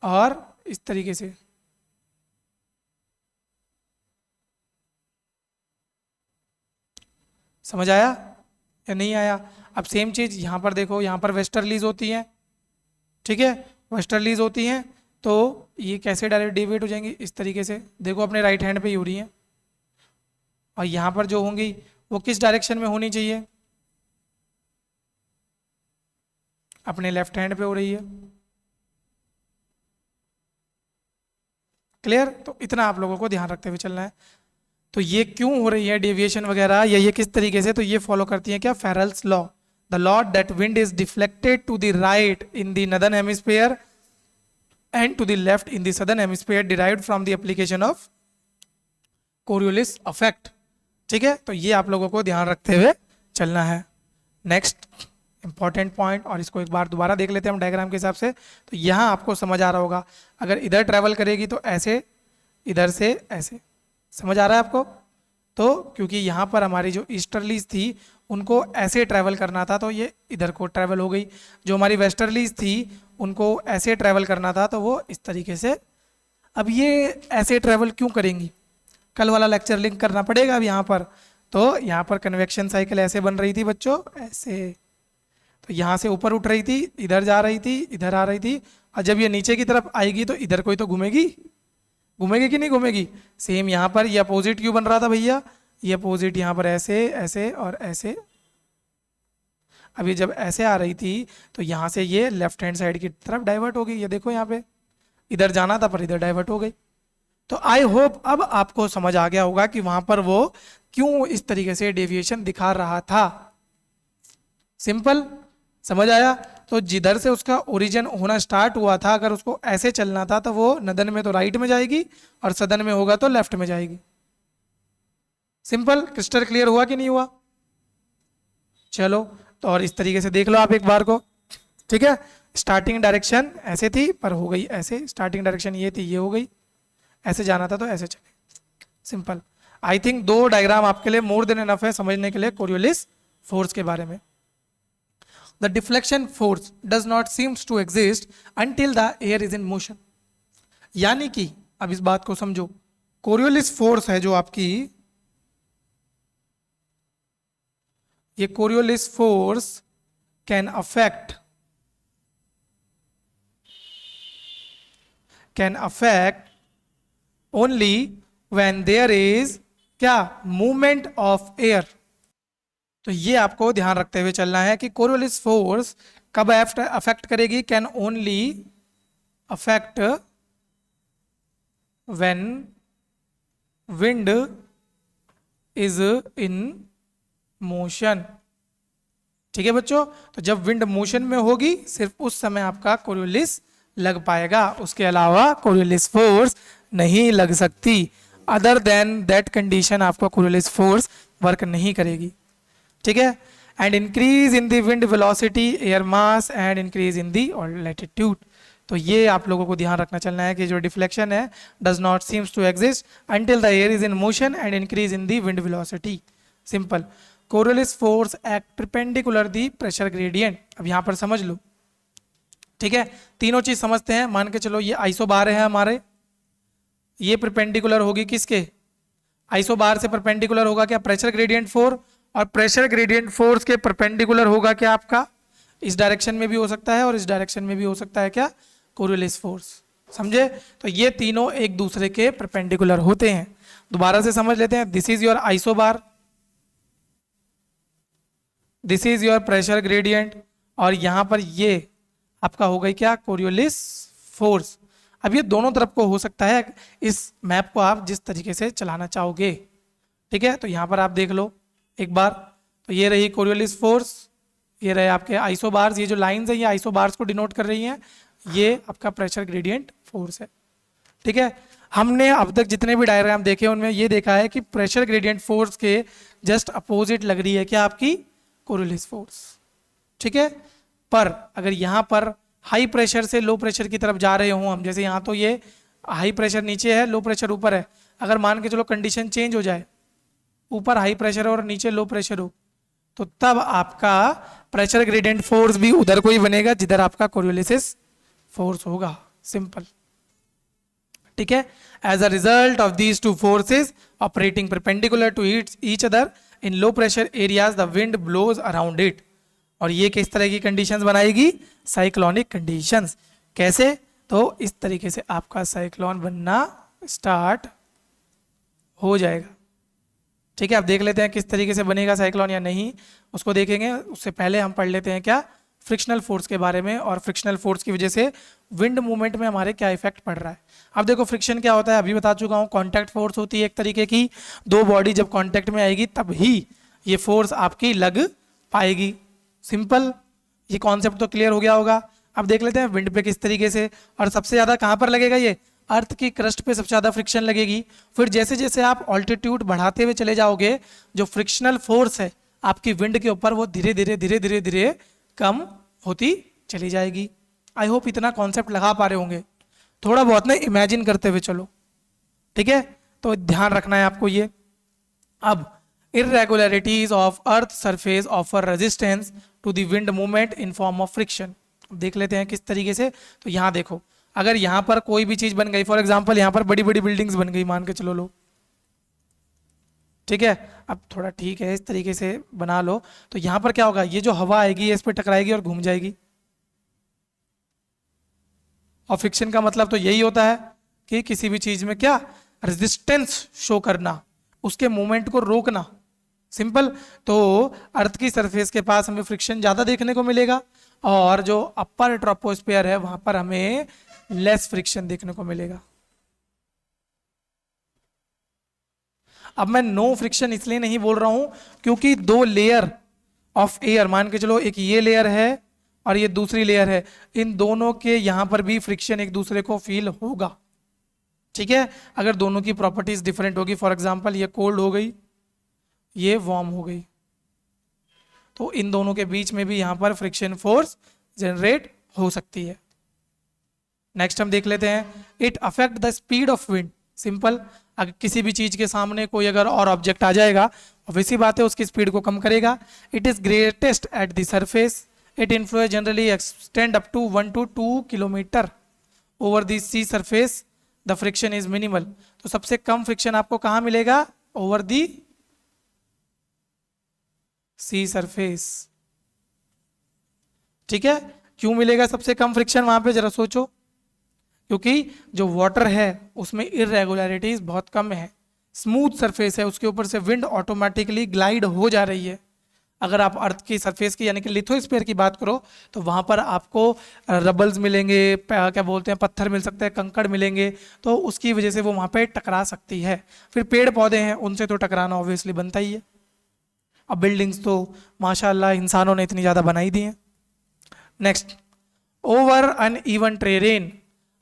और इस तरीके से। समझ आया या नहीं आया? अब सेम चीज यहाँ पर देखो, यहाँ पर वेस्टर्लीज होती हैं, ठीक है, वेस्टर्लीज होती हैं, तो ये कैसे डायरेक्ट डेविएट हो जाएंगी, इस तरीके से, देखो अपने राइट हैंड पे ही हो रही हैं। और यहाँ पर जो होंगी वो किस डायरेक्शन में होनी चाहिए, अपने लेफ्ट हैंड पे हो रही है। क्लियर? तो इतना आप लोगों को ध्यान रखते हुए चलना है। तो ये क्यों हो रही है डेविएशन वगैरह, या ये किस तरीके से, तो ये फॉलो करती है क्या, Ferrel's law, the law that wind is deflected to the right in the northern hemisphere and to the left in the southern hemisphere derived from the application of Coriolis effect. ठीक है, तो ये आप लोगों को ध्यान रखते हुए चलना है। नेक्स्ट इंपॉर्टेंट पॉइंट, और इसको एक बार दोबारा देख लेते हैं हम डायग्राम के हिसाब से। तो यहाँ आपको समझ आ रहा होगा, अगर इधर ट्रेवल करेगी तो ऐसे, इधर से ऐसे, समझ आ रहा है आपको? तो क्योंकि यहाँ पर हमारी जो ईस्टर्लीज थी उनको ऐसे ट्रैवल करना था, तो ये इधर को ट्रैवल हो गई। जो हमारी वेस्टर्लीज थी उनको ऐसे ट्रैवल करना था, तो वो इस तरीके से। अब ये ऐसे ट्रैवल क्यों करेंगी, कल वाला लेक्चर लिंक करना पड़ेगा अब यहाँ पर। तो यहाँ पर कन्वेक्शन साइकिल ऐसे बन रही थी बच्चों, ऐसे, तो यहाँ से ऊपर उठ रही थी, इधर जा रही थी, इधर आ रही थी, और जब ये नीचे की तरफ आएगी तो इधर कोई तो घूमेगी, घूमेगी कि नहीं घूमेगी? सेम यहाँ पर ये अपोजिट क्यों बन रहा था भैया, ये अपोजिट यहाँ पर ऐसे ऐसे और ऐसे। अब ये जब ऐसे आ रही थी तो यहाँ से ये लेफ्ट हैंड साइड की तरफ डाइवर्ट हो गई, ये देखो यहाँ पे इधर जाना था पर इधर डाइवर्ट हो गई। तो आई होप अब आपको समझ आ गया होगा कि वहां पर वो क्यों इस तरीके से डेविएशन दिखा रहा था। सिंपल, समझ आया? तो जिधर से उसका ओरिजिन होना स्टार्ट हुआ था, अगर उसको ऐसे चलना था तो वो नदन में तो राइट में जाएगी और सदन में होगा तो लेफ्ट में जाएगी। सिंपल, क्रिस्टल क्लियर हुआ कि नहीं हुआ? चलो, तो और इस तरीके से देख लो आप एक बार को। ठीक है, स्टार्टिंग डायरेक्शन ऐसे थी पर हो गई ऐसे, स्टार्टिंग डायरेक्शन ये थी, ये हो गई, ऐसे जाना था तो ऐसे चले। सिंपल। आई थिंक 2 डायग्राम आपके लिए मोर देन एनफ है समझने के लिए कोरियोलिस फोर्स के बारे में। The deflection force does not seems to exist until the air is in motion। यानी कि अब इस बात को समझो, कोरियोलिस फोर्स है जो आपकी, ये Coriolis force can affect only when there is क्या, मूवमेंट ऑफ एयर। तो ये आपको ध्यान रखते हुए चलना है कि कोरियोलिस फोर्स कब अफेक्ट करेगी, can only affect when wind is in motion. ठीक है बच्चों, तो जब विंड मोशन में होगी सिर्फ उस समय आपका कोरियोलिस लग पाएगा, उसके अलावा कोरियोलिस फोर्स नहीं लग सकती। अदर देन दैट कंडीशन आपका कोरियोलिस फोर्स वर्क नहीं करेगी। ठीक है, and increase in the wind velocity, air mass and increase in the latitude. तो ये आप लोगों को ध्यान रखना चलना है कि जो डिफ्लेक्शन है does not seems to exist until the air is in motion and increase in the wind velocity. Simple. Coriolis force act perpendicular the pressure gradient. अब यहाँ पर समझ लो, ठीक है, तीनों चीज समझते हैं। मान के चलो ये आइसो बार है हमारे, ये परपेंडिकुलर होगी किसके, आइसो बार से परपेंडिकुलर होगा क्या, प्रेशर ग्रेडियंट 4, और प्रेशर ग्रेडियंट फोर्स के परपेंडिकुलर होगा क्या आपका, इस डायरेक्शन में भी हो सकता है और इस डायरेक्शन में भी हो सकता है क्या, कोरियोलिस फोर्स। समझे? तो ये तीनों एक दूसरे के परपेंडिकुलर होते हैं। दोबारा से समझ लेते हैं। This is your iso bar, this is your pressure gradient, और यहाँ पर ये आपका हो गई क्या, कोरियोलिस फोर्स। अब ये दोनों तरफ को हो सकता है, इस मैप को आप जिस तरीके से चलाना चाहोगे। ठीक है, तो यहाँ पर आप देख लो एक बार, तो ये रही कोरियोलिस फोर्स, ये रहे आपके आइसोबार्स, ये जो लाइंस है ये आइसोबार्स को डिनोट कर रही हैं, ये आपका प्रेशर ग्रेडियंट फोर्स है। ठीक है, हमने अब तक जितने भी डायग्राम देखे उनमें ये देखा है कि प्रेशर ग्रेडियंट फोर्स के जस्ट अपोजिट लग रही है क्या, आपकी कोरियोलिस फोर्स। ठीक है, पर अगर यहाँ पर हाई प्रेशर से लो प्रेशर की तरफ जा रहे हो हम, जैसे यहाँ तो ये हाई प्रेशर नीचे है, लो प्रेशर ऊपर है, अगर मान के चलो कंडीशन चेंज हो जाए, ऊपर हाई प्रेशर और नीचे लो प्रेशर हो, तो तब आपका प्रेशर ग्रेडियंट फोर्स भी उधर को ही बनेगा जिधर आपका कोरियोलिस फोर्स होगा, सिंपल। ठीक है, as a result of these two forces operating perpendicular to each other in low pressure areas the wind blows around it. और ये किस तरह की कंडीशंस बनाएगी, साइक्लोनिक कंडीशंस। कैसे, तो इस तरीके से आपका साइक्लोन बनना स्टार्ट हो जाएगा। ठीक है, अब देख लेते हैं किस तरीके से बनेगा साइक्लोन या नहीं, उसको देखेंगे। उससे पहले हम पढ़ लेते हैं क्या, फ्रिक्शनल फोर्स के बारे में, और फ्रिक्शनल फोर्स की वजह से विंड मूवमेंट में हमारे क्या इफेक्ट पड़ रहा है। अब देखो फ्रिक्शन क्या होता है, अभी बता चुका हूँ, कांटेक्ट फोर्स होती है एक तरीके की, दो बॉडी जब कांटेक्ट में आएगी तब ही ये फोर्स आपकी लग पाएगी। सिंपल, ये कॉन्सेप्ट तो क्लियर हो गया होगा। अब देख लेते हैं विंड पे किस तरीके से, और सबसे ज्यादा कहाँ पर लगेगा, ये अर्थ की क्रस्ट पे सबसे ज्यादा फ्रिक्शन लगेगी। फिर जैसे जैसे आप ऑल्टीट्यूड बढ़ाते हुए चले जाओगे, जो फ्रिक्शनल फोर्स है आपकी विंड के ऊपर, वो धीरे धीरे धीरे धीरे धीरे कम होती चली जाएगी। आई होप इतना कॉन्सेप्ट लगा पा रहे होंगे, थोड़ा बहुत ना इमेजिन करते हुए चलो। ठीक है, तो ध्यान रखना है आपको ये। अब irregularities of earth surface offer resistance to the wind movement in form of friction। देख लेते हैं किस तरीके से। तो यहाँ देखो, अगर यहाँ पर कोई भी चीज बन गई, फॉर एग्जांपल यहाँ पर बड़ी बड़ी बिल्डिंग्स बन गई, मान के चलो लो। ठीक है, अब थोड़ा ठीक है इस तरीके से बना लो, तो यहाँ पर क्या होगा, ये जो हवा आएगी ये इस पर टकराएगी और घूम जाएगी। और फ्रिक्शन का मतलब तो यही होता है कि किसी भी चीज में क्या, रेजिस्टेंस शो करना, उसके मूवमेंट को रोकना। सिंपल, तो अर्थ की सरफेस के पास हमें फ्रिक्शन ज्यादा देखने को मिलेगा, और जो अपर ट्रोपोस्फियर है वहां पर हमें लेस फ्रिक्शन देखने को मिलेगा। अब मैं नो फ्रिक्शन इसलिए नहीं बोल रहा हूं क्योंकि दो लेयर ऑफ एयर, मान के चलो एक ये लेयर है और ये दूसरी लेयर है, इन दोनों के यहां पर भी फ्रिक्शन एक दूसरे को फील होगा। ठीक है, अगर दोनों की प्रॉपर्टीज डिफरेंट होगी, फॉर एग्जांपल ये कोल्ड हो गई, ये वार्म हो गई, तो इन दोनों के बीच में भी यहां पर फ्रिक्शन फोर्स जनरेट हो सकती है। नेक्स्ट हम देख लेते हैं, it affect the speed of wind. Simple, अगर किसी भी चीज के सामने कोई अगर और ऑब्जेक्ट आ जाएगा, वैसी बात है उसकी स्पीड को कम करेगा। It is greatest at the surface, it influence generally extend up to 1 to 2 kilometre over the sea surface, the friction is minimal. तो सबसे कम फ्रिक्शन आपको कहां मिलेगा, ओवर दी सी सरफेस। ठीक है, क्यों मिलेगा सबसे कम फ्रिक्शन वहां पे, जरा सोचो। क्योंकि जो वाटर है उसमें इरेगुलरिटीज बहुत कम है, स्मूथ सरफेस है, उसके ऊपर से विंड ऑटोमेटिकली ग्लाइड हो जा रही है। अगर आप अर्थ की सरफेस की यानी कि लिथोस्फीयर की बात करो, तो वहां पर आपको रबल्स मिलेंगे, क्या बोलते हैं, पत्थर मिल सकते हैं, कंकड़ मिलेंगे, तो उसकी वजह से वो वहां पे टकरा सकती है। फिर पेड़ पौधे हैं, उनसे तो टकराना ऑब्वियसली बनता ही है। अब बिल्डिंग्स तो माशाल्लाह इंसानों ने इतनी ज्यादा बनाई दी हैं। Next, over uneven terrain,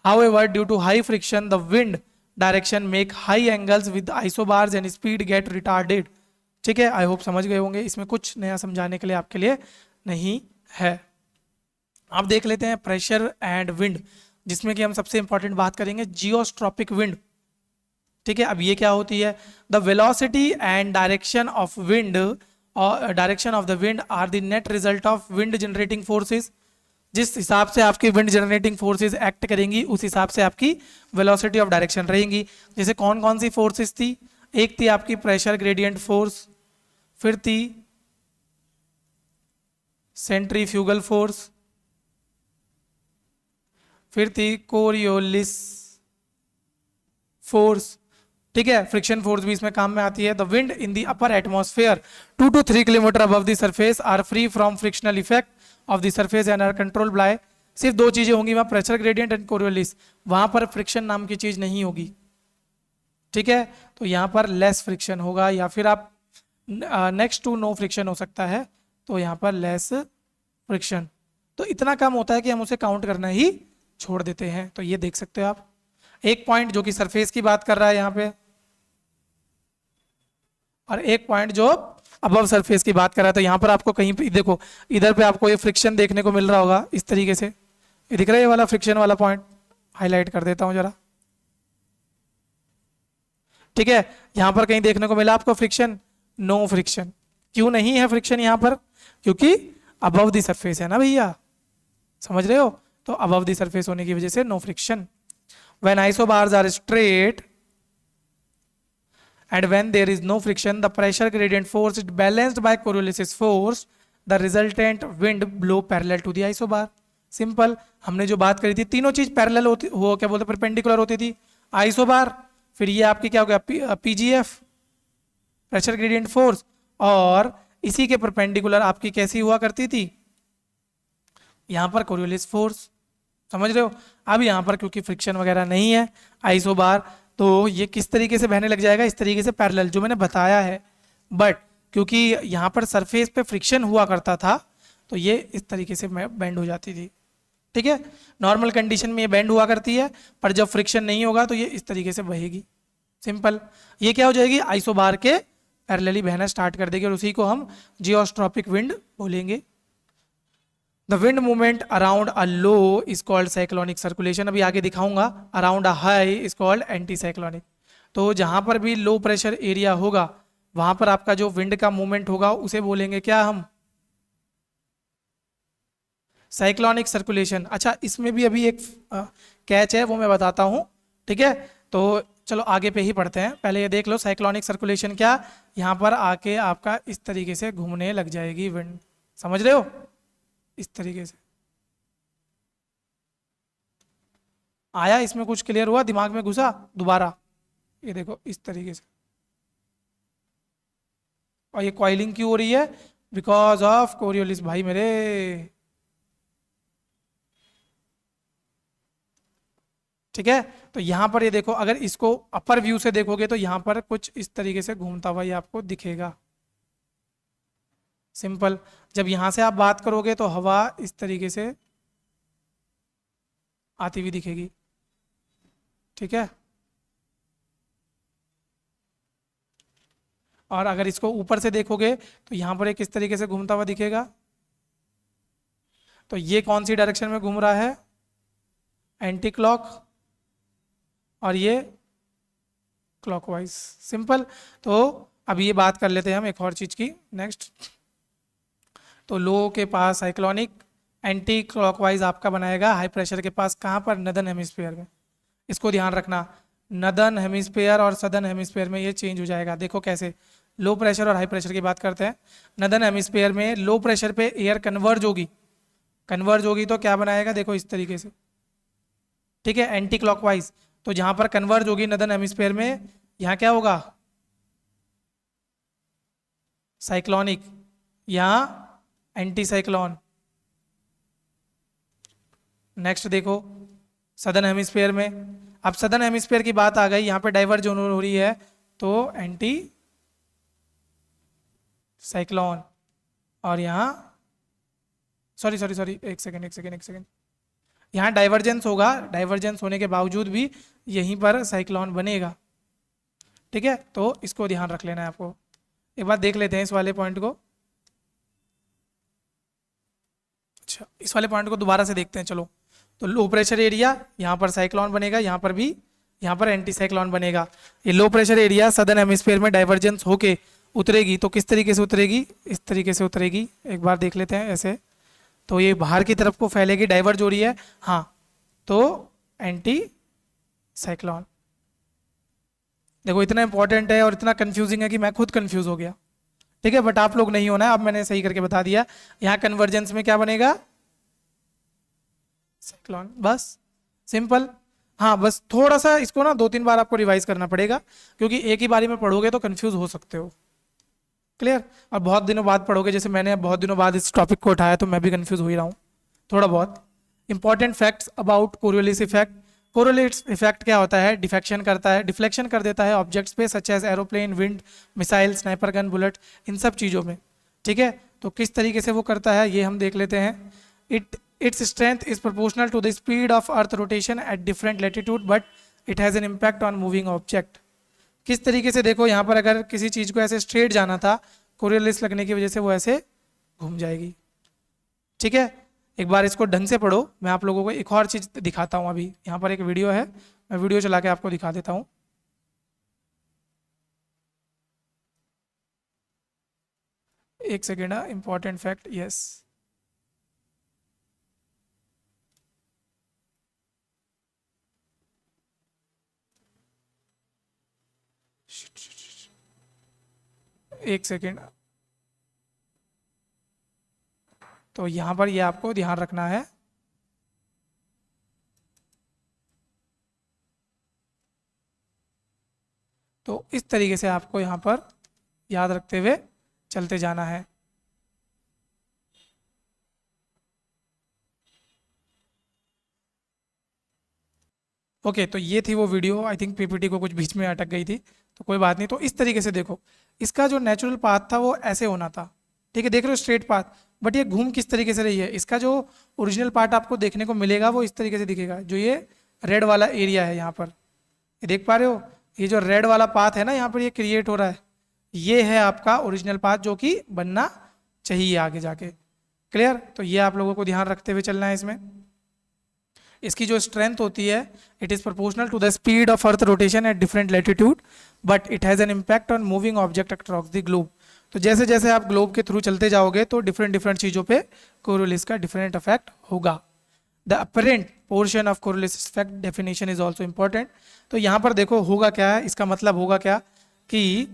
however due to high friction the wind direction make high angles with isobars and speed get retarded। ठीक है, आई होप समझ गए होंगे, इसमें कुछ नया समझाने के लिए आपके लिए नहीं है। अब देख लेते हैं प्रेशर एंड विंड, जिसमें कि हम सबसे इंपॉर्टेंट बात करेंगे जियोस्ट्रॉपिक विंड। ठीक है, अब ये क्या होती है, the velocity and direction of wind और direction of the wind are the net result of wind generating forces. जिस हिसाब से आपकी विंड जनरेटिंग फोर्सेस एक्ट करेंगी उस हिसाब से आपकी वेलोसिटी ऑफ डायरेक्शन रहेंगी। जैसे कौन कौन सी फोर्सेस थी, एक थी आपकी प्रेशर ग्रेडियंट फोर्स, फिर थी सेंट्रीफ्यूगल फोर्स, फिर थी कोरियोलिस फोर्स। ठीक है, फ्रिक्शन फोर्स भी इसमें काम में आती है। The wind in the upper atmosphere 2 to 3 kilometre above the surface are free from frictional effect of the surface and are control by, सिर्फ दो चीजें होंगी वहां, प्रेशर ग्रेडियंट एंड कोरियोलिस, वहां पर फ्रिक्शन नाम की चीज नहीं होगी। ठीक है, तो यहाँ पर लेस फ्रिक्शन होगा, या फिर आप नेक्स्ट टू नो फ्रिक्शन हो सकता है, तो यहाँ पर लेस फ्रिक्शन। तो इतना कम होता है कि हम उसे काउंट करना ही छोड़ देते हैं। तो ये देख सकते हो आप, एक पॉइंट जो कि सरफेस की बात कर रहा है यहाँ पे, और एक पॉइंट जो अबव सरफेस की बात कर रहा है। तो यहाँ पर आपको कहीं पे देखो, इधर पे आपको ये फ्रिक्शन देखने को मिल रहा होगा इस तरीके से, ये दिख रहा है ये वाला फ्रिक्शन वाला पॉइंट, हाईलाइट कर देता हूं जरा। ठीक है, यहां पर कहीं देखने को मिला आपको फ्रिक्शन? No friction. क्यों नहीं है फ्रिक्शन यहां पर? क्योंकि अबव द सरफेस है ना भैया, समझ रहे हो? तो अबव द सरफेस होने की वजह से no friction. When isobars are straight and when there is no friction, the pressure gradient force is balanced by Coriolis force, the resultant wind blow parallel to the isobar। Simple, हमने जो बात करी थी तीनों चीज पैरेलल होती हो, क्या बोलते परपेंडिकुलर होती थी, आइसोबार, फिर ये आपकी क्या हो गया पीजीएफ प्रेशर ग्रेडियंट फोर्स, और इसी के परपेंडिकुलर आपकी कैसी हुआ करती थी यहां पर कोरियोलिस फोर्स। समझ रहे हो? अब यहां पर क्योंकि फ्रिक्शन वगैरह नहीं है आइसोबार, तो ये किस तरीके से बहने लग जाएगा, इस तरीके से पैरेलल जो मैंने बताया है। बट क्योंकि यहाँ पर सरफेस पे फ्रिक्शन हुआ करता था, तो ये इस तरीके से बेंड हो जाती थी। ठीक है, नॉर्मल कंडीशन में ये बेंड हुआ करती है, पर जब फ्रिक्शन नहीं होगा तो ये इस तरीके से बहेगी। सिंपल, ये क्या हो जाएगी, आइसोबार के पैरेलली बहना स्टार्ट कर देगी, और उसी को हम जियोस्ट्रॉपिक विंड बोलेंगे। The wind movement around a low is called cyclonic circulation. अभी आगे दिखाऊंगा। Around a high is called anti cyclonic. तो जहां पर भी लो प्रेशर एरिया होगा, वहां पर आपका जो विंड का मूवमेंट होगा उसे बोलेंगे क्या हम, साइक्लोनिक सर्कुलेशन। अच्छा, इसमें भी अभी एक कैच है, वो मैं बताता हूं। ठीक है, तो चलो आगे पे ही पढ़ते हैं, पहले ये देख लो साइक्लोनिक सर्कुलेशन क्या। यहां पर आके आपका इस तरीके से घूमने लग जाएगी विंड, समझ रहे हो, इस तरीके से। आया इसमें कुछ क्लियर हुआ, दिमाग में घुसा दोबारा? ये देखो इस तरीके से। और ये कॉइलिंग क्यों हो रही है? बिकॉज ऑफ कोरियोलिस भाई मेरे। ठीक है, तो यहां पर ये देखो, अगर इसको अपर व्यू से देखोगे तो यहां पर कुछ इस तरीके से घूमता हुआ ये आपको दिखेगा। सिंपल, जब यहां से आप बात करोगे तो हवा इस तरीके से आती हुई दिखेगी। ठीक है, और अगर इसको ऊपर से देखोगे तो यहां पर एक किस तरीके से घूमता हुआ दिखेगा। तो ये कौन सी डायरेक्शन में घूम रहा है, एंटी क्लॉक, और ये क्लॉकवाइज। सिंपल, तो अब ये बात कर लेते हैं हम एक और चीज की नेक्स्ट। तो लो के पास साइक्लोनिक एंटी क्लॉकवाइज आपका बनाएगा, हाई प्रेशर के पास कहाँ पर, नदर्न हेमिस्फीयर में। इसको ध्यान रखना, नदर्न हेमिस्फीयर और सदर्न हेमिस्फीयर में ये चेंज हो जाएगा। देखो कैसे, लो प्रेशर और हाई प्रेशर की बात करते हैं। नदर्न हेमिस्फीयर में लो प्रेशर पे एयर कन्वर्ज होगी, कन्वर्ज होगी तो क्या बनाएगा, देखो इस तरीके से। ठीक है, एंटी क्लॉकवाइज। तो जहां पर कन्वर्ज होगी नदर्न हेमिस्फीयर में, यहाँ क्या होगा, साइक्लोनिक, यहाँ एंटी साइक्लोन। नेक्स्ट देखो सदर्न हेमिस्फीयर में, अब सदर्न हेमिस्फीयर की बात आ गई, यहाँ पे डाइवर्ज हो रही है तो एंटी साइक्लोन, और यहाँ सॉरी सॉरी सॉरी एक सेकेंड, यहाँ डाइवर्जेंस होगा, डाइवर्जेंस होने के बावजूद भी यहीं पर साइक्लोन बनेगा। ठीक है, तो इसको ध्यान रख लेना है आपको। एक बार देख लेते हैं इस वाले पॉइंट को। अच्छा, इस वाले पॉइंट को दोबारा से देखते हैं चलो। तो लो प्रेशर एरिया, यहाँ पर साइक्लोन बनेगा, यहाँ पर भी, यहाँ पर एंटी साइक्लोन बनेगा। ये लो प्रेशर एरिया सदर्न हेमिस्फीयर में डाइवर्जेंस होके उतरेगी, तो किस तरीके से उतरेगी, इस तरीके से उतरेगी। एक बार देख लेते हैं ऐसे, तो ये बाहर की तरफ को फैलेगी, डाइवर्ज हो रही है, हाँ, तो एंटी साइक्लोन। देखो इतना इंपॉर्टेंट है और इतना कंफ्यूजिंग है कि मैं खुद कंफ्यूज हो गया। ठीक है, बट आप लोग नहीं होना, अब मैंने सही करके बता दिया। यहाँ कन्वर्जेंस में क्या बनेगा, साइक्लोन, बस सिंपल। हाँ बस थोड़ा सा इसको ना 2-3 बार आपको रिवाइज करना पड़ेगा, क्योंकि एक ही बारी में पढ़ोगे तो कंफ्यूज हो सकते हो। क्लियर? और बहुत दिनों बाद पढ़ोगे, जैसे मैंने बहुत दिनों बाद इस टॉपिक को उठाया तो मैं भी कंफ्यूज हो ही रहा हूँ थोड़ा बहुत। Important facts about Coriolis effect. Coriolis effect क्या होता है? डिफेक्शन करता है, डिफ्लेक्शन कर देता है ऑब्जेक्ट्स पे, such as aeroplane, wind, missile, sniper gun, bullet, इन सब चीज़ों में। ठीक है, तो किस तरीके से वो करता है ये हम देख लेते हैं। Its strength is proportional to the speed of earth rotation at different latitude but it has an impact on moving object. किस तरीके से? देखो यहाँ पर अगर किसी चीज़ को ऐसे स्ट्रेट जाना था, कोरियोलिस लगने की वजह से वो ऐसे घूम जाएगी। ठीक है, एक बार इसको ढंग से पढ़ो। मैं आप लोगों को एक और चीज़ दिखाता हूँ। अभी यहाँ पर एक वीडियो है, मैं वीडियो चला के आपको दिखा देता हूँ। एक सेकेंड, इंपॉर्टेंट फैक्ट, यस। एक सेकेंड, तो यहाँ पर ये आपको ध्यान रखना है। तो इस तरीके से आपको यहाँ पर याद रखते हुए चलते जाना है। ओके, तो ये थी वो वीडियो। आई थिंक पीपीटी को कुछ बीच में अटक गई थी, तो कोई बात नहीं। तो इस तरीके से देखो, इसका जो नेचुरल पाथ था वो ऐसे होना था। ठीक है, देख रहे हो स्ट्रेट पाथ, बट ये घूम किस तरीके से रही है? इसका जो ओरिजिनल पार्ट आपको देखने को मिलेगा वो इस तरीके से दिखेगा। जो ये रेड वाला एरिया है यहाँ पर, ये देख पा रहे हो, ये जो रेड वाला पाथ है ना यहाँ पर, ये क्रिएट हो रहा है, ये है आपका ओरिजिनल पाथ जो कि बनना चाहिए आगे जाके। क्लियर? तो ये आप लोगों को ध्यान रखते हुए चलना है इसमें। इसकी जो स्ट्रेंथ होती है, it is proportional to the speed of earth rotation at different latitude but it has an impact on moving object across the globe. तो जैसे जैसे आप ग्लोब के थ्रू चलते जाओगे तो डिफरेंट डिफरेंट चीज़ों पे कोरियोलिस का डिफरेंट इफेक्ट होगा। The apparent portion of Coriolis effect definition is also important. तो यहाँ पर देखो होगा क्या है, इसका मतलब होगा क्या कि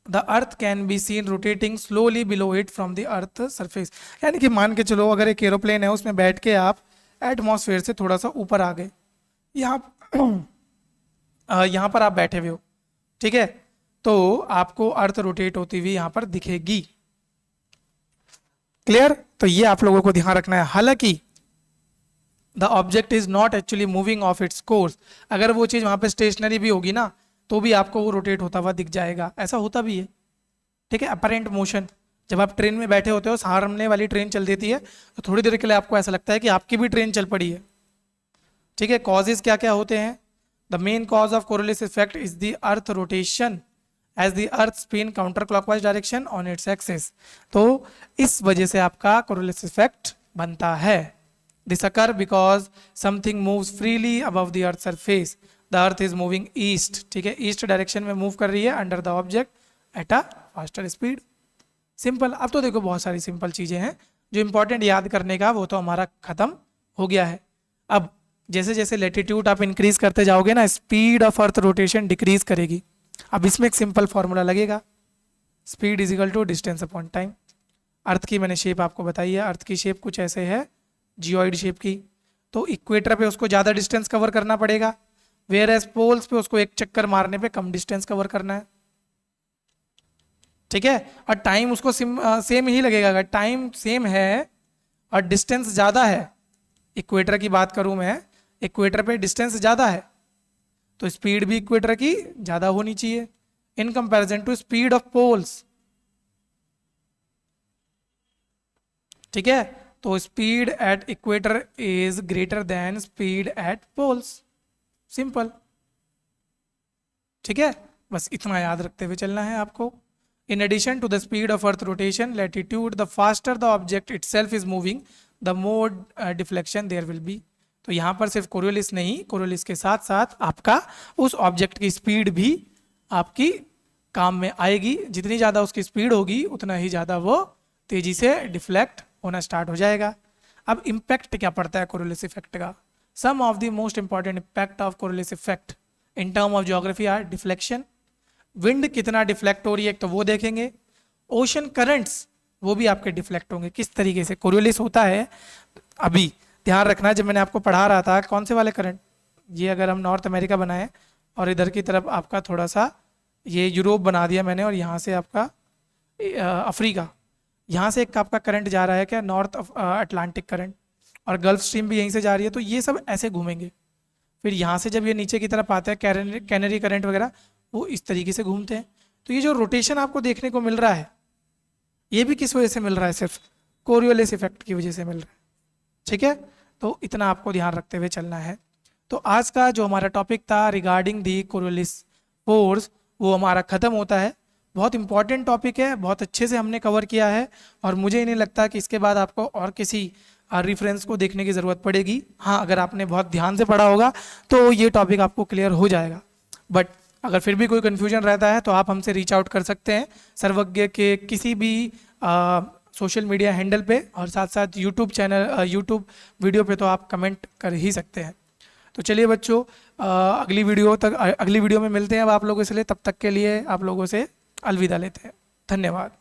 the earth can be seen rotating slowly below it from the earth surface. यानी कि मान के चलो अगर एक एरोप्लेन है, उसमें बैठ के आप एटमॉस्फेयर से थोड़ा सा ऊपर आ गए, यहाँ यहाँ पर आप बैठे हुए हो, ठीक है, तो आपको अर्थ रोटेट होती हुई यहाँ पर दिखेगी। क्लियर? तो ये आप लोगों को ध्यान रखना है। हालांकि the object is not actually moving of its course, अगर वो चीज़ वहाँ पे स्टेशनरी भी होगी ना तो भी आपको वो रोटेट होता हुआ दिख जाएगा, ऐसा होता भी है। ठीक है, अपरेंट मोशन, जब आप ट्रेन में बैठे होते हो, सामने वाली ट्रेन चल देती है तो थोड़ी देर के लिए आपको ऐसा लगता है कि आपकी भी ट्रेन चल पड़ी है। ठीक है, कॉजेज क्या क्या होते हैं? The main cause of Coriolis effect is the earth rotation as the earth spin counter clockwise direction on its axis. तो इस वजह से आपका कोरियोलिस इफेक्ट बनता है। This occur because something moves freely above the earth surface. The earth is moving east, ठीक है, ईस्ट डायरेक्शन में मूव कर रही है under the object at a faster speed. Simple. अब तो देखो बहुत सारी सिंपल चीज़ें हैं, जो इंपॉर्टेंट याद करने का वो तो हमारा खत्म हो गया है। अब जैसे जैसे लेटीट्यूड आप इंक्रीज करते जाओगे ना, speed of earth rotation decrease करेगी। अब इसमें एक सिंपल फॉर्मूला लगेगा, speed is equal to distance upon time. Earth की मैंने शेप आपको बताई है, अर्थ की शेप कुछ ऐसे है, जियोइड शेप की। तो इक्वेटर पे उसको ज़्यादा डिस्टेंस कवर करना पड़ेगा, वेयर एज पोल्स पे उसको एक चक्कर मारने पे कम डिस्टेंस कवर करना है। ठीक है, और टाइम उसको सेम ही लगेगा। अगर टाइम सेम है और डिस्टेंस ज़्यादा है, इक्वेटर की बात करूं मैं, इक्वेटर पे डिस्टेंस ज़्यादा है तो स्पीड भी इक्वेटर की ज़्यादा होनी चाहिए in comparison to speed of poles. ठीक है, तो speed at equator is greater than speed at poles. Simple. ठीक है, बस इतना याद रखते हुए चलना है आपको। In addition to the speed of Earth rotation, latitude, the faster the object itself is moving, the more deflection there will be. तो यहाँ पर सिर्फ कोरियोलिस नहीं, कोरियोलिस के साथ साथ आपका उस ऑब्जेक्ट की स्पीड भी आपकी काम में आएगी। जितनी ज़्यादा उसकी स्पीड होगी उतना ही ज़्यादा वो तेज़ी से डिफ्लेक्ट होना स्टार्ट हो जाएगा। अब इम्पैक्ट क्या पड़ता है कोरियोलिस इफेक्ट का? Some of the most important impact of Coriolis effect in term of geography are deflection. Wind कितना डिफ्लेक्ट हो रही है तो वो देखेंगे। ओशन करंट्स वो भी आपके डिफ्लेक्ट होंगे। किस तरीके से कोरियोलिस होता है, अभी ध्यान रखना, जब मैंने आपको पढ़ा रहा था कौन से वाले करंट, ये अगर हम नॉर्थ अमेरिका बनाएं और इधर की तरफ आपका थोड़ा सा ये यूरोप बना दिया मैंने, और यहाँ से आपका अफ्रीका, यहाँ से एक आपका करंट जा रहा है क्या, नॉर्थ अटलांटिक करंट, और गल्फ स्ट्रीम भी यहीं से जा रही है, तो ये सब ऐसे घूमेंगे। फिर यहाँ से जब ये नीचे की तरफ आते हैं कैनरी करंट वगैरह, वो इस तरीके से घूमते हैं। तो ये जो रोटेशन आपको देखने को मिल रहा है, ये भी किस वजह से मिल रहा है, सिर्फ कोरियोलिस इफेक्ट की वजह से मिल रहा है। ठीक है, तो इतना आपको ध्यान रखते हुए चलना है। तो आज का जो हमारा टॉपिक था रिगार्डिंग दी कोरियोलिस फोर्स, वो हमारा ख़त्म होता है। बहुत इंपॉर्टेंट टॉपिक है, बहुत अच्छे से हमने कवर किया है, और मुझे नहीं लगता कि इसके बाद आपको और किसी रेफरेंस को देखने की ज़रूरत पड़ेगी। हाँ, अगर आपने बहुत ध्यान से पढ़ा होगा तो ये टॉपिक आपको क्लियर हो जाएगा। बट अगर फिर भी कोई कन्फ्यूजन रहता है तो आप हमसे रीच आउट कर सकते हैं सर्वज्ञ के किसी भी सोशल मीडिया हैंडल पे, और साथ साथ यूट्यूब चैनल यूट्यूब वीडियो पे तो आप कमेंट कर ही सकते हैं। तो चलिए बच्चों, अगली वीडियो में मिलते हैं अब आप लोगों से। तब तक के लिए आप लोगों से अलविदा लेते हैं। धन्यवाद।